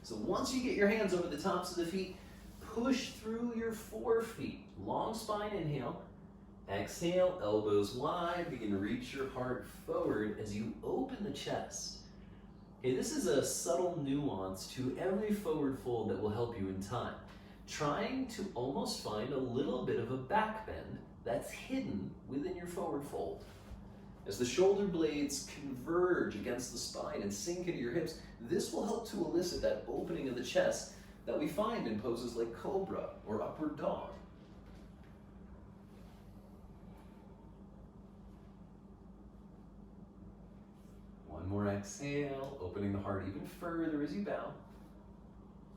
So once you get your hands over the tops of the feet, push through your 4 feet. Long spine inhale. Exhale, elbows wide. Begin to reach your heart forward as you open the chest. Okay, this is a subtle nuance to every forward fold that will help you in time. Trying to almost find a little bit of a back bend that's hidden within your forward fold. As the shoulder blades converge against the spine and sink into your hips, this will help to elicit that opening of the chest that we find in poses like cobra or upward dog. One more exhale, opening the heart even further as you bow.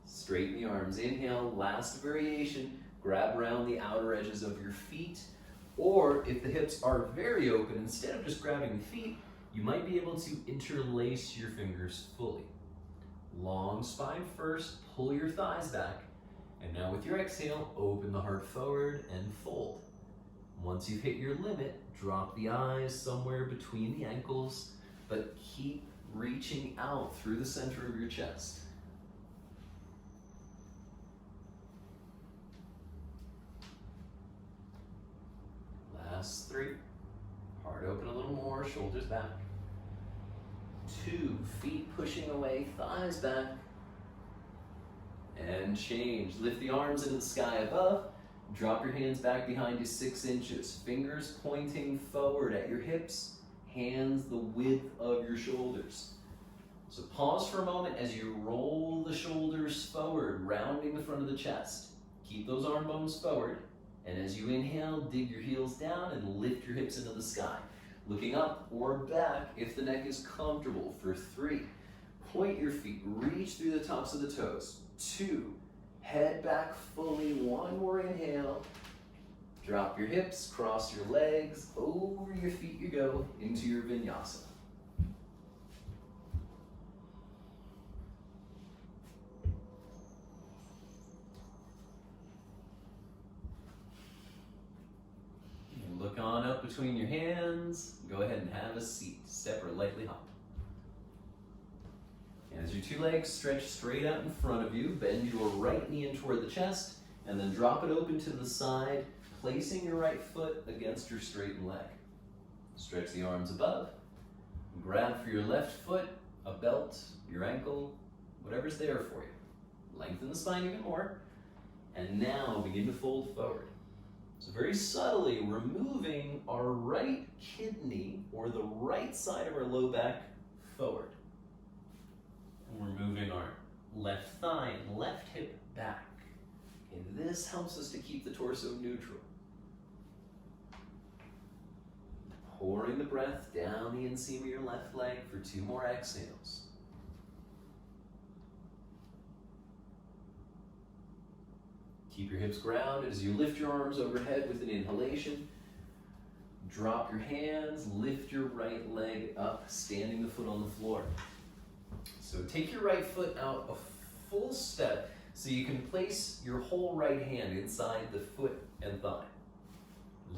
Straighten the arms. Inhale, last variation. Grab around the outer edges of your feet. Or if the hips are very open, instead of just grabbing the feet, you might be able to interlace your fingers fully. Long spine first, pull your thighs back, and now with your exhale, open the heart forward and fold. Once you've hit your limit, drop the eyes somewhere between the ankles, but keep reaching out through the center of your chest. Last 3. Heart open a little more, shoulders back. 2, feet pushing away, thighs back. And change. Lift the arms into the sky above. Drop your hands back behind you 6 inches. Fingers pointing forward at your hips. Hands the width of your shoulders. So pause for a moment as you roll the shoulders forward, rounding the front of the chest. Keep those arm bones forward. And as you inhale, dig your heels down and lift your hips into the sky. Looking up or back if the neck is comfortable for 3. Point your feet, reach through the tops of the toes. 2, head back fully. 1 more inhale. Drop your hips, cross your legs, over your feet you go into your vinyasa. Look on up between your hands. Go ahead and have a seat. Step or lightly hop. As your 2 legs stretch straight out in front of you, bend your right knee in toward the chest, and then drop it open to the side, placing your right foot against your straightened leg. Stretch the arms above. Grab for your left foot, a belt, your ankle, whatever's there for you. Lengthen the spine even more. And now begin to fold forward. So very subtly removing our right kidney or the right side of our low back forward. And we're moving our left thigh and left hip back. And this helps us to keep the torso neutral. Pouring the breath down the inseam of your left leg for 2 more exhales. Keep your hips grounded as you lift your arms overhead with an inhalation. Drop your hands, lift your right leg up, standing the foot on the floor. So take your right foot out a full step so you can place your whole right hand inside the foot and thigh.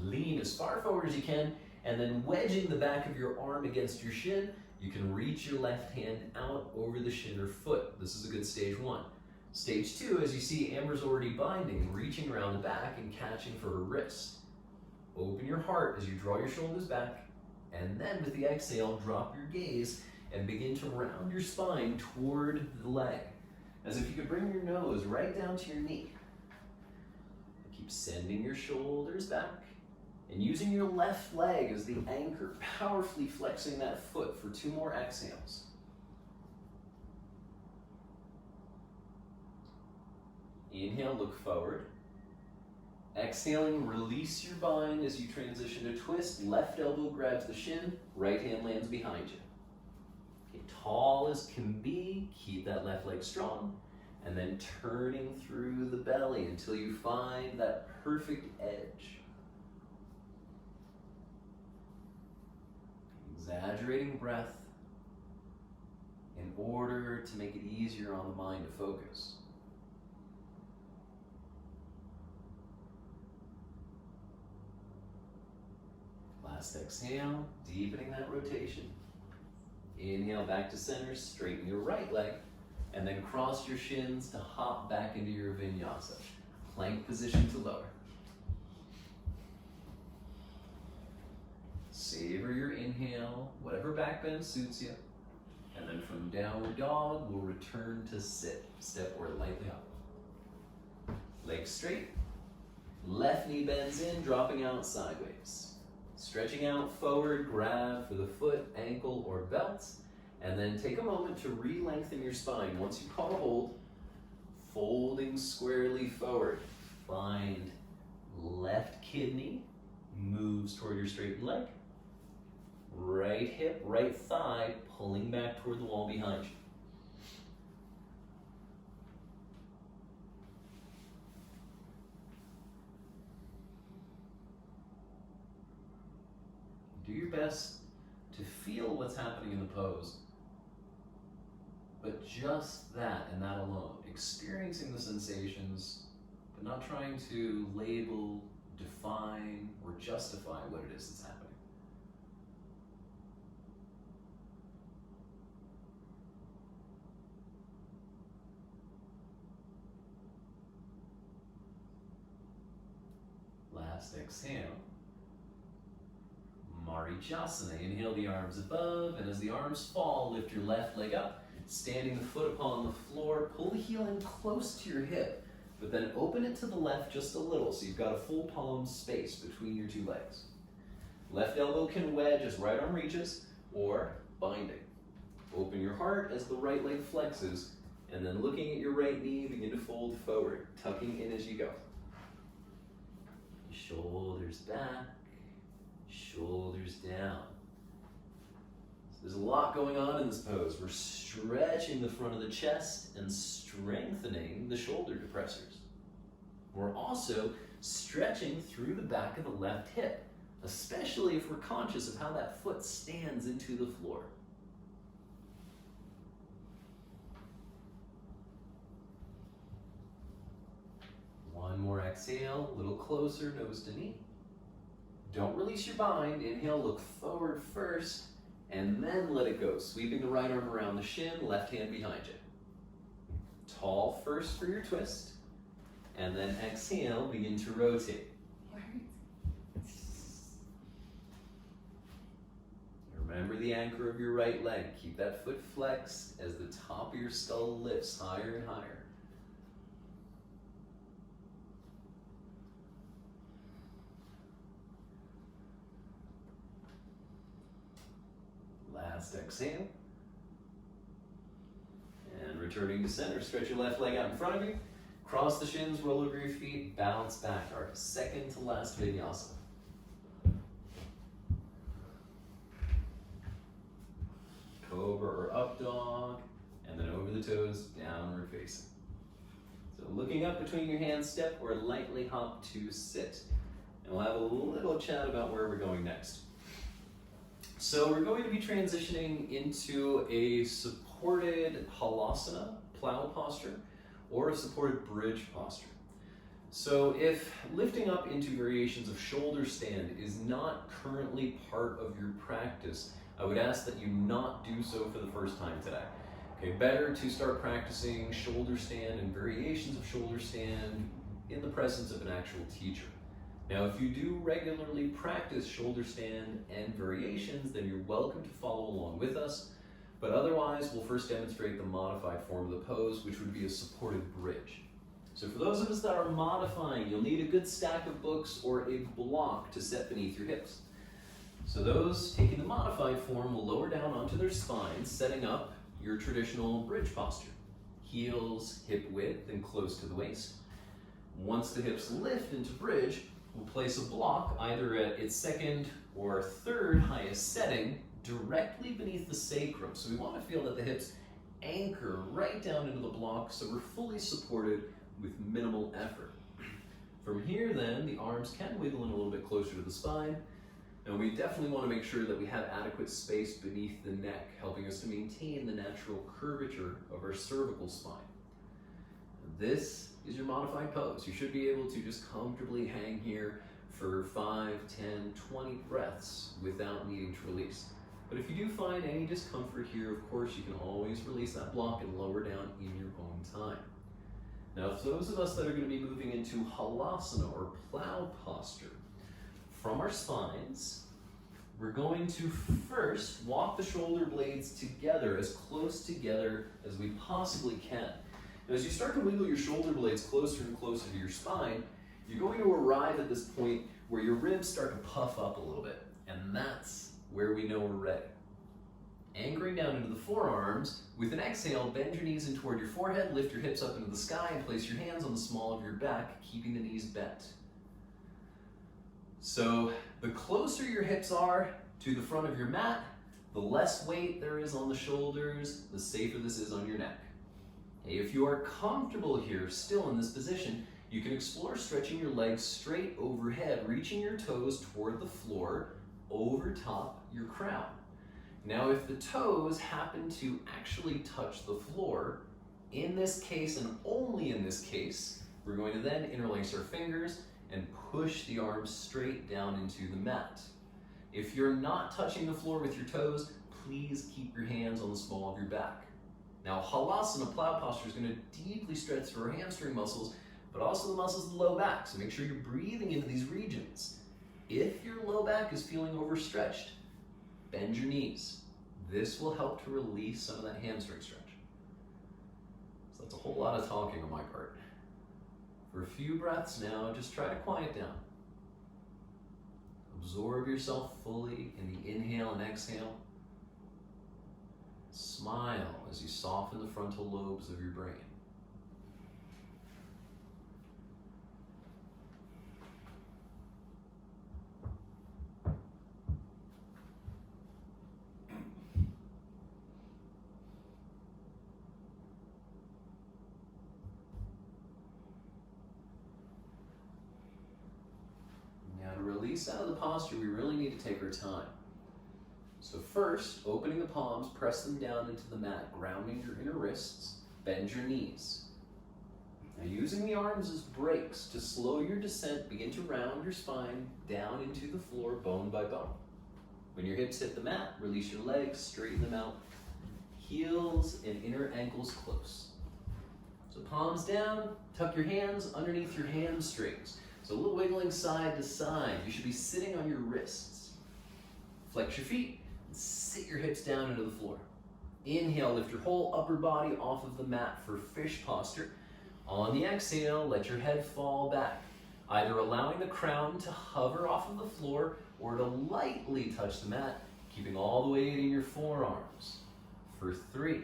Lean as far forward as you can, and then wedging the back of your arm against your shin, you can reach your left hand out over the shin or foot. This is a good stage 1. Stage 2, as you see Amber's already binding, reaching around the back and catching for her wrist. Open your heart as you draw your shoulders back, and then with the exhale, drop your gaze and begin to round your spine toward the leg, as if you could bring your nose right down to your knee. Keep sending your shoulders back, and using your left leg as the anchor, powerfully flexing that foot for 2 more exhales. Inhale, look forward. Exhaling, release your bind as you transition to twist. Left elbow grabs the shin, right hand lands behind you. Get tall as can be, keep that left leg strong, and then turning through the belly until you find that perfect edge. Exaggerating breath in order to make it easier on the mind to focus. Last exhale, deepening that rotation. Inhale back to center, straighten your right leg, and then cross your shins to hop back into your vinyasa. Plank position to lower. Savor your inhale, whatever back bend suits you. And then from downward dog, we'll return to sit. Step or lightly up. Legs straight. Left knee bends in, dropping out sideways. Stretching out forward, grab for the foot, ankle, or belt. And then take a moment to re-lengthen your spine. Once you call a hold, folding squarely forward. Find left kidney moves toward your straightened leg. Right hip, right thigh, pulling back toward the wall behind you. Do your best to feel what's happening in the pose. But just that and that alone, experiencing the sensations, but not trying to label, define, or justify what it is that's happening. Last exhale. Marichasana. Inhale the arms above, and as the arms fall, lift your left leg up, standing the foot upon the floor, pull the heel in close to your hip, but then open it to the left just a little, so you've got a full palm space between your two legs. Left elbow can wedge as right arm reaches, or binding. Open your heart as the right leg flexes, and then looking at your right knee, begin to fold forward, tucking in as you go. Shoulders back, shoulders down. So there's a lot going on in this pose. We're stretching the front of the chest and strengthening the shoulder depressors. We're also stretching through the back of the left hip, especially if we're conscious of how that foot stands into the floor. One more exhale, a little closer, nose to knee. Don't release your bind. Inhale, look forward first, and then let it go. Sweeping the right arm around the shin, left hand behind you. Tall first for your twist, and then exhale, begin to rotate. Remember the anchor of your right leg. Keep that foot flexed as the top of your skull lifts higher and higher. Last exhale. And returning to center, stretch your left leg out in front of you. Cross the shins, roll over your feet, bounce back. Our second to last vinyasa. Cobra or up dog, and then over the toes, downward facing. So looking up between your hands, step or lightly hop to sit. And we'll have a little chat about where we're going next. So we're going to be transitioning into a supported halasana, plow posture, or a supported bridge posture. So if lifting up into variations of shoulder stand is not currently part of your practice, I would ask that you not do so for the first time today. Okay, better to start practicing shoulder stand and variations of shoulder stand in the presence of an actual teacher. Now, if you do regularly practice shoulder stand and variations, then you're welcome to follow along with us. But otherwise, we'll first demonstrate the modified form of the pose, which would be a supported bridge. So for those of us that are modifying, you'll need a good stack of books or a block to set beneath your hips. So those taking the modified form will lower down onto their spines, setting up your traditional bridge posture. Heels hip width and close to the waist. Once the hips lift into bridge, we'll place a block either at its second or third highest setting directly beneath the sacrum. So we want to feel that the hips anchor right down into the block so we're fully supported with minimal effort. From here then, the arms can wiggle in a little bit closer to the spine, and we definitely want to make sure that we have adequate space beneath the neck, helping us to maintain the natural curvature of our cervical spine. This is your modified pose. You should be able to just comfortably hang here for 5, 10, 20 breaths without needing to release. But if you do find any discomfort here, of course, you can always release that block and lower down in your own time. Now, for those of us that are going to be moving into halasana or plow posture, from our spines, we're going to first walk the shoulder blades together, as close together as we possibly can. Now, as you start to wiggle your shoulder blades closer and closer to your spine, you're going to arrive at this point where your ribs start to puff up a little bit, and that's where we know we're ready. Anchoring down into the forearms, with an exhale, bend your knees in toward your forehead, lift your hips up into the sky, and place your hands on the small of your back, keeping the knees bent. So the closer your hips are to the front of your mat, the less weight there is on the shoulders, the safer this is on your neck. If you are comfortable here, still in this position, you can explore stretching your legs straight overhead, reaching your toes toward the floor, over top your crown. Now, if the toes happen to actually touch the floor, in this case and only in this case, we're going to then interlace our fingers and push the arms straight down into the mat. If you're not touching the floor with your toes, please keep your hands on the small of your back. Now, halasana, plow posture, is going to deeply stretch through our hamstring muscles, but also the muscles of the low back, so make sure you're breathing into these regions. If your low back is feeling overstretched, bend your knees. This will help to release some of that hamstring stretch. So that's a whole lot of talking on my part. For a few breaths now, just try to quiet down. Absorb yourself fully in the inhale and exhale. Smile as you soften the frontal lobes of your brain. Now, to release out of the posture, we really need to take our time. So first, opening the palms, press them down into the mat, grounding your inner wrists, bend your knees. Now, using the arms as brakes to slow your descent, begin to round your spine down into the floor, bone by bone. When your hips hit the mat, release your legs, straighten them out, heels and inner ankles close. So palms down, tuck your hands underneath your hamstrings. So a little wiggling side to side. You should be sitting on your wrists. Flex your feet and sit your hips down into the floor. Inhale, lift your whole upper body off of the mat for fish posture. On the exhale, let your head fall back, either allowing the crown to hover off of the floor or to lightly touch the mat, keeping all the weight in your forearms. For 3,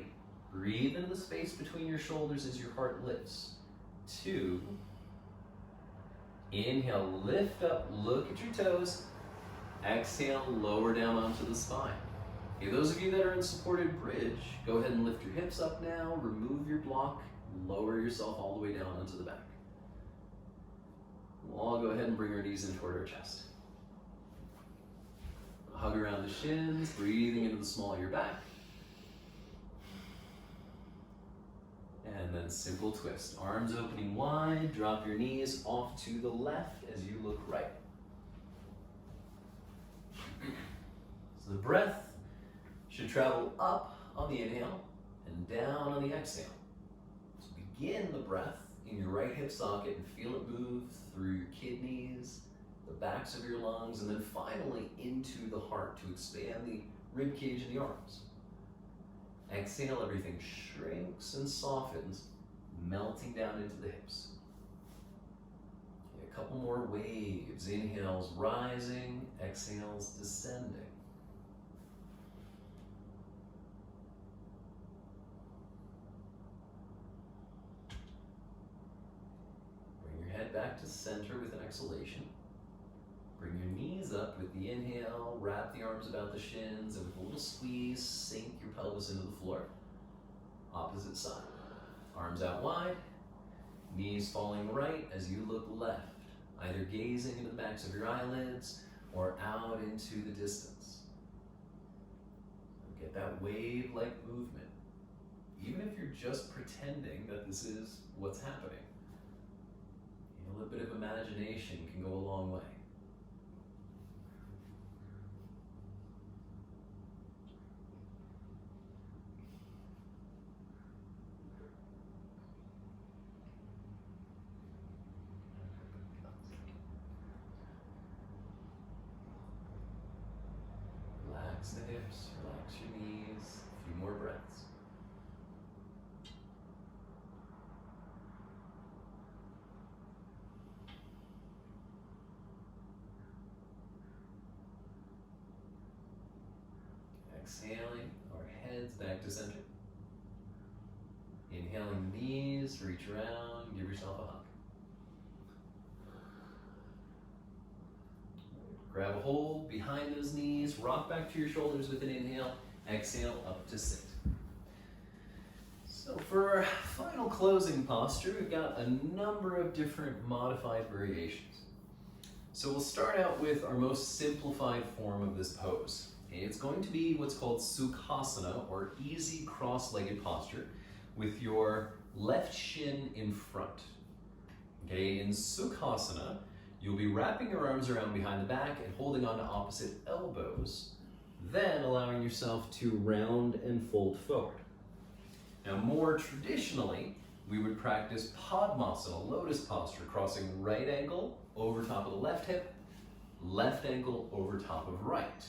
breathe into the space between your shoulders as your heart lifts. 2, inhale, lift up, look at your toes. Exhale, lower down onto the spine. Okay, those of you that are in supported bridge, go ahead and lift your hips up now, remove your block, lower yourself all the way down onto the back. We'll all go ahead and bring our knees in toward our chest. Hug around the shins, breathing into the small of your back. And then simple twist. Arms opening wide, drop your knees off to the left as you look right. So the breath should travel up on the inhale and down on the exhale. So begin the breath in your right hip socket and feel it move through your kidneys, the backs of your lungs, and then finally into the heart to expand the rib cage and the arms. Exhale, everything shrinks and softens, melting down into the hips. Okay, a couple more waves. Inhales rising, exhales descending. Bring your head back to center with an exhalation. Bring your knees up with the inhale, wrap the arms about the shins, and with a little squeeze, sink your pelvis into the floor. Opposite side. Arms out wide, knees falling right as you look left, either gazing into the backs of your eyelids or out into the distance. Get that wave-like movement, even if you're just pretending that this is what's happening. A little bit of imagination can go a long way. Relax the hips, relax your knees, a few more breaths. Exhaling, our heads back to center. Inhaling, knees, reach around, give yourself a hug. Grab a hold behind those knees, rock back to your shoulders with an inhale, exhale up to sit. So for our final closing posture, we've got a number of different modified variations. So we'll start out with our most simplified form of this pose. It's going to be what's called Sukhasana, or easy cross-legged posture, with your left shin in front. Okay, in Sukhasana, you'll be wrapping your arms around behind the back and holding on to opposite elbows, then allowing yourself to round and fold forward. Now, more traditionally, we would practice Padmasana, lotus posture, crossing right ankle over top of the left hip, left ankle over top of right.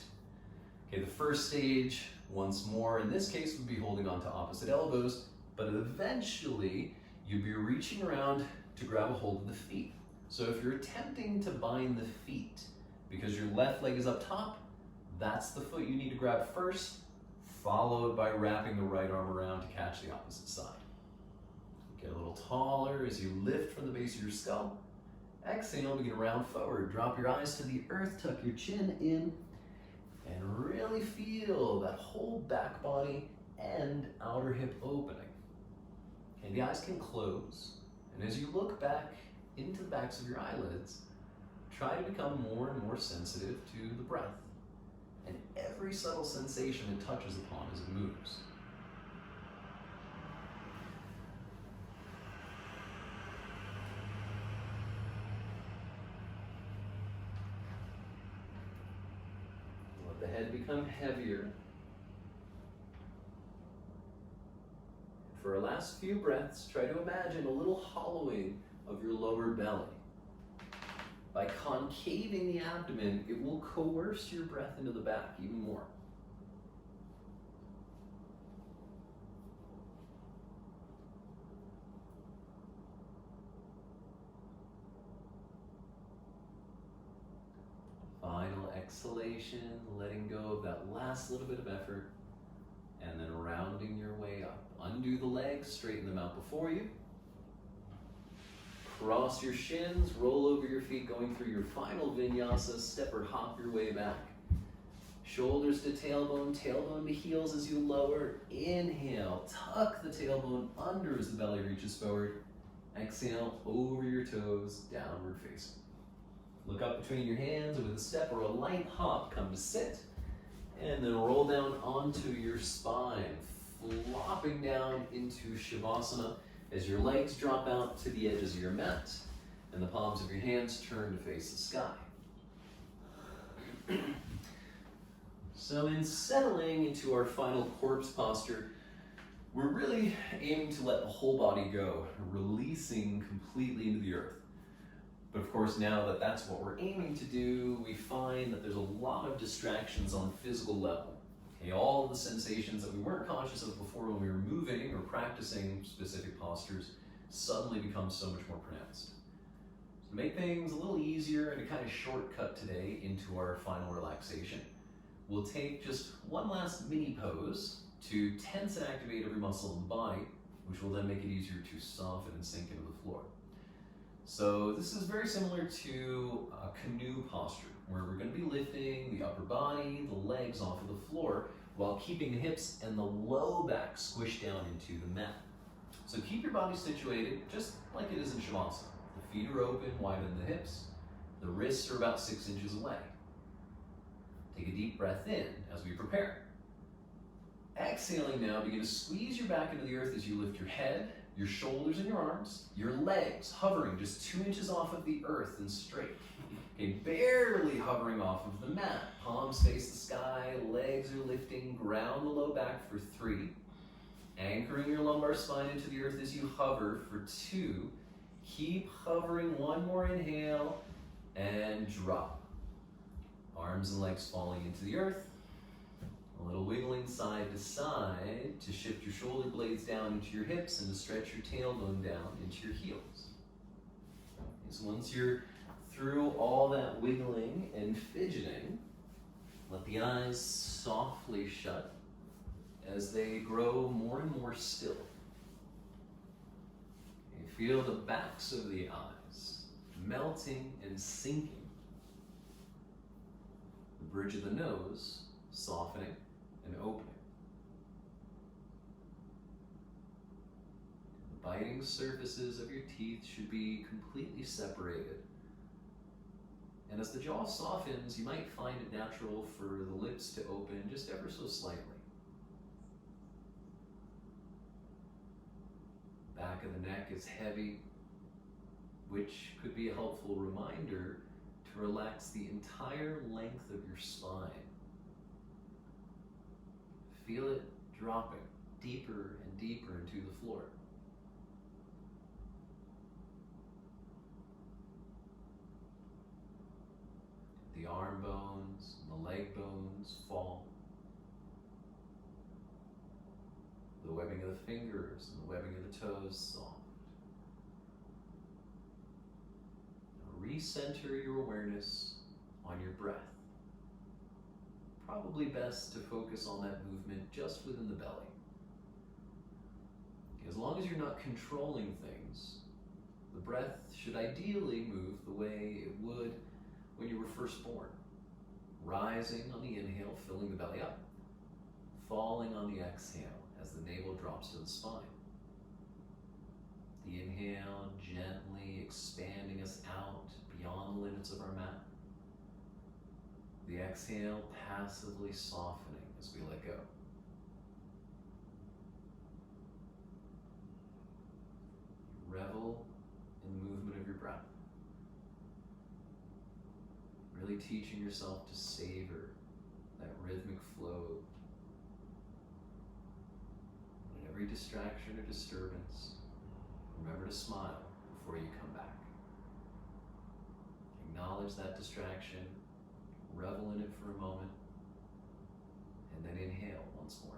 Okay, the first stage, once more, in this case, would be holding on to opposite elbows, but eventually, you'd be reaching around to grab a hold of the feet. So if you're attempting to bind the feet because your left leg is up top, that's the foot you need to grab first, followed by wrapping the right arm around to catch the opposite side. Get a little taller as you lift from the base of your skull. Exhale, begin to round forward. Drop your eyes to the earth, tuck your chin in, and really feel that whole back body and outer hip opening. Okay, the eyes can close, and as you look back into the backs of your eyelids, try to become more and more sensitive to the breath and every subtle sensation it touches upon as it moves. Let the head become heavier. For our last few breaths, try to imagine a little hollowing of your lower belly. By concaving the abdomen, it will coerce your breath into the back even more. Final exhalation, letting go of that last little bit of effort, and then rounding your way up. Undo the legs, straighten them out before you. Cross your shins, roll over your feet, going through your final vinyasa, step or hop your way back. Shoulders to tailbone, tailbone to heels as you lower. Inhale, tuck the tailbone under as the belly reaches forward. Exhale, over your toes, downward facing. Look up between your hands, and with a step or a light hop, come to sit. And then roll down onto your spine, flopping down into Shavasana as your legs drop out to the edges of your mat and the palms of your hands turn to face the sky. So in settling into our final corpse posture, we're really aiming to let the whole body go, releasing completely into the earth. But of course, now that that's what we're aiming to do, we find that there's a lot of distractions on the physical level. Okay, all of the sensations that we weren't conscious of before when we were moving or practicing specific postures suddenly become so much more pronounced. So to make things a little easier and a kind of shortcut today into our final relaxation, we'll take just one last mini pose to tense and activate every muscle in the body, which will then make it easier to soften and sink into the floor. So this is very similar to a canoe posture, where we're going to be lifting the upper body, the legs off of the floor, while keeping the hips and the low back squished down into the mat. So keep your body situated just like it is in Shavasana. The feet are open, widen the hips. The wrists are about 6 inches away. Take a deep breath in as we prepare. Exhaling now, begin to squeeze your back into the earth as you lift your head, your shoulders and your arms, your legs hovering just 2 inches off of the earth and straight. Okay, barely hovering off of the mat. Palms face the sky, legs are lifting, ground the low back for 3. Anchoring your lumbar spine into the earth as you hover for 2. Keep hovering, 1 more inhale, and drop. Arms and legs falling into the earth. A little wiggling side to side to shift your shoulder blades down into your hips and to stretch your tailbone down into your heels. So once you're through all that wiggling and fidgeting, let the eyes softly shut as they grow more and more still. You feel the backs of the eyes melting and sinking. The bridge of the nose softening and opening. The biting surfaces of your teeth should be completely separated. And as the jaw softens, you might find it natural for the lips to open just ever so slightly. Back of the neck is heavy, which could be a helpful reminder to relax the entire length of your spine. Feel it dropping deeper and deeper into the floor. The arm bones and the leg bones fall. The webbing of the fingers and the webbing of the toes soft. Now recenter your awareness on your breath. Probably best to focus on that movement just within the belly. As long as you're not controlling things, the breath should ideally move the way it would when you were first born. Rising on the inhale, filling the belly up. Falling on the exhale as the navel drops to the spine. The inhale gently expanding us out beyond the limits of our mat. The exhale passively softening as we let go. Revel in the movement of your breath. Really teaching yourself to savor that rhythmic flow. And every distraction or disturbance, remember to smile before you come back. Acknowledge that distraction. Revel in it for a moment, and then inhale once more.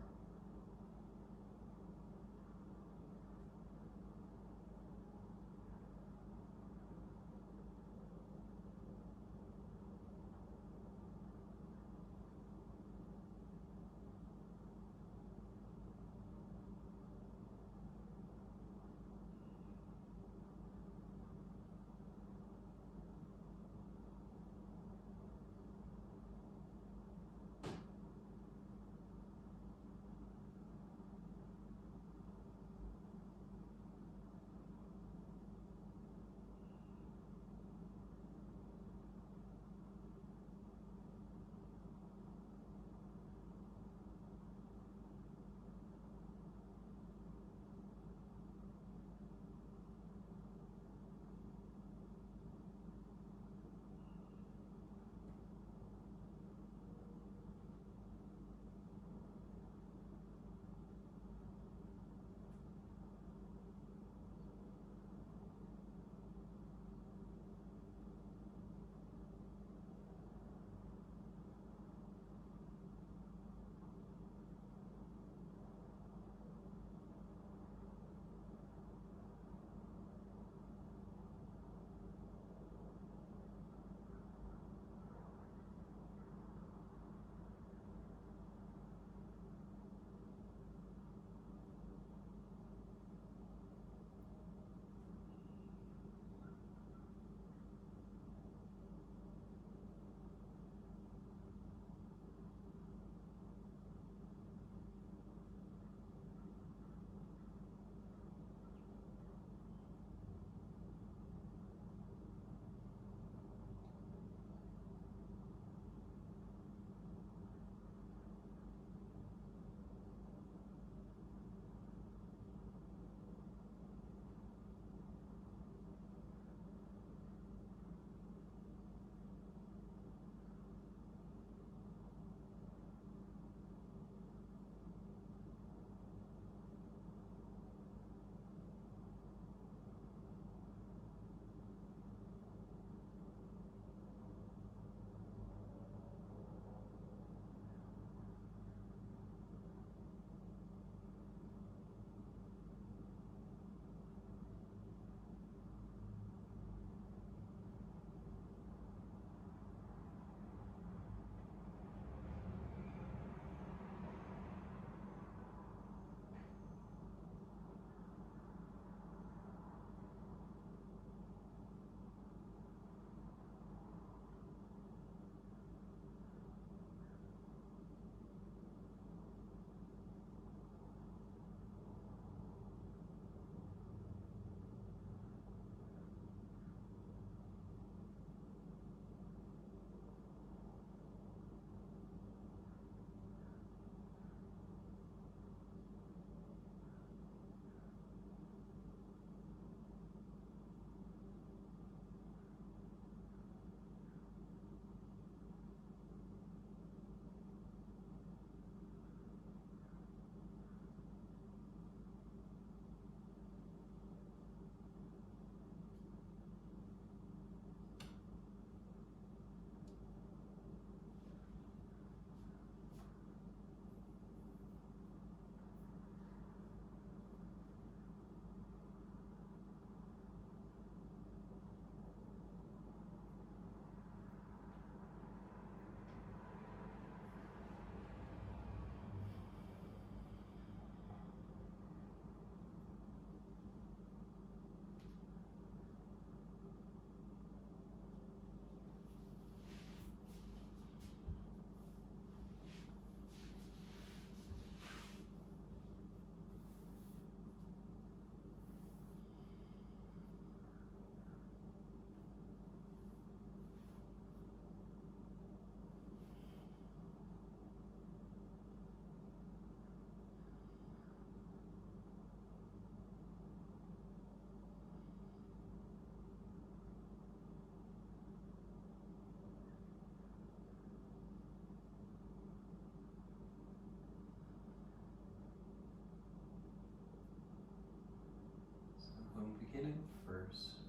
beginning first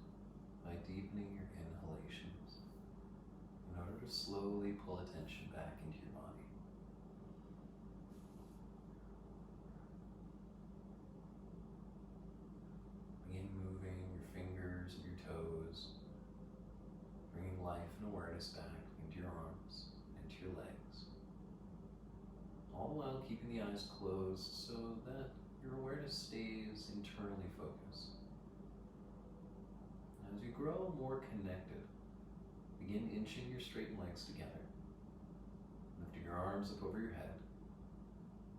by deepening your inhalations in order to slowly pull attention back into your body. Begin moving your fingers and your toes, bringing life and awareness back into your arms, into your legs, all the while keeping the eyes closed so that your awareness stays internally focused. As you grow more connected, begin inching your straightened legs together, lifting your arms up over your head.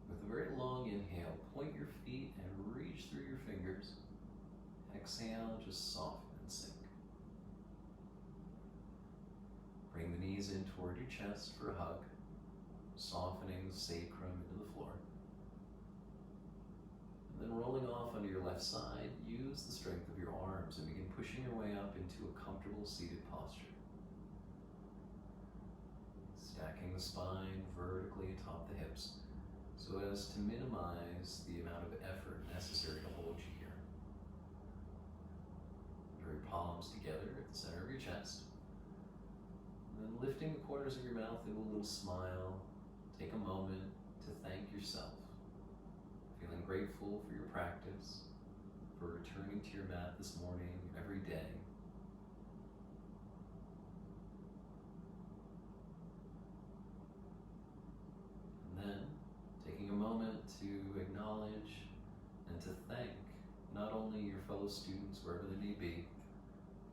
With a very long inhale, point your feet and reach through your fingers. Exhale, just soften and sink. Bring the knees in toward your chest for a hug, softening the sacrum into the floor. And then rolling off onto your left side, use the strength of your arms and begin pushing your way up into a comfortable seated posture. Stacking the spine vertically atop the hips so as to minimize the amount of effort necessary to hold you here. Draw your palms together at the center of your chest. And then lifting the corners of your mouth into a little smile, take a moment to thank yourself. Feeling grateful for your practice, for returning to your mat this morning, every day. And then taking a moment to acknowledge and to thank not only your fellow students, wherever they may be,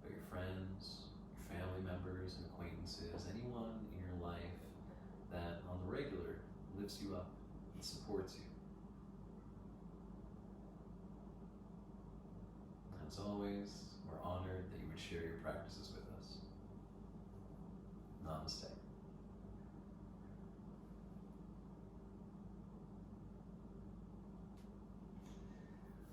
but your friends, your family members and acquaintances, anyone in your life that on the regular lifts you up and supports you. As always, we're honored that you would share your practices with us. Namaste.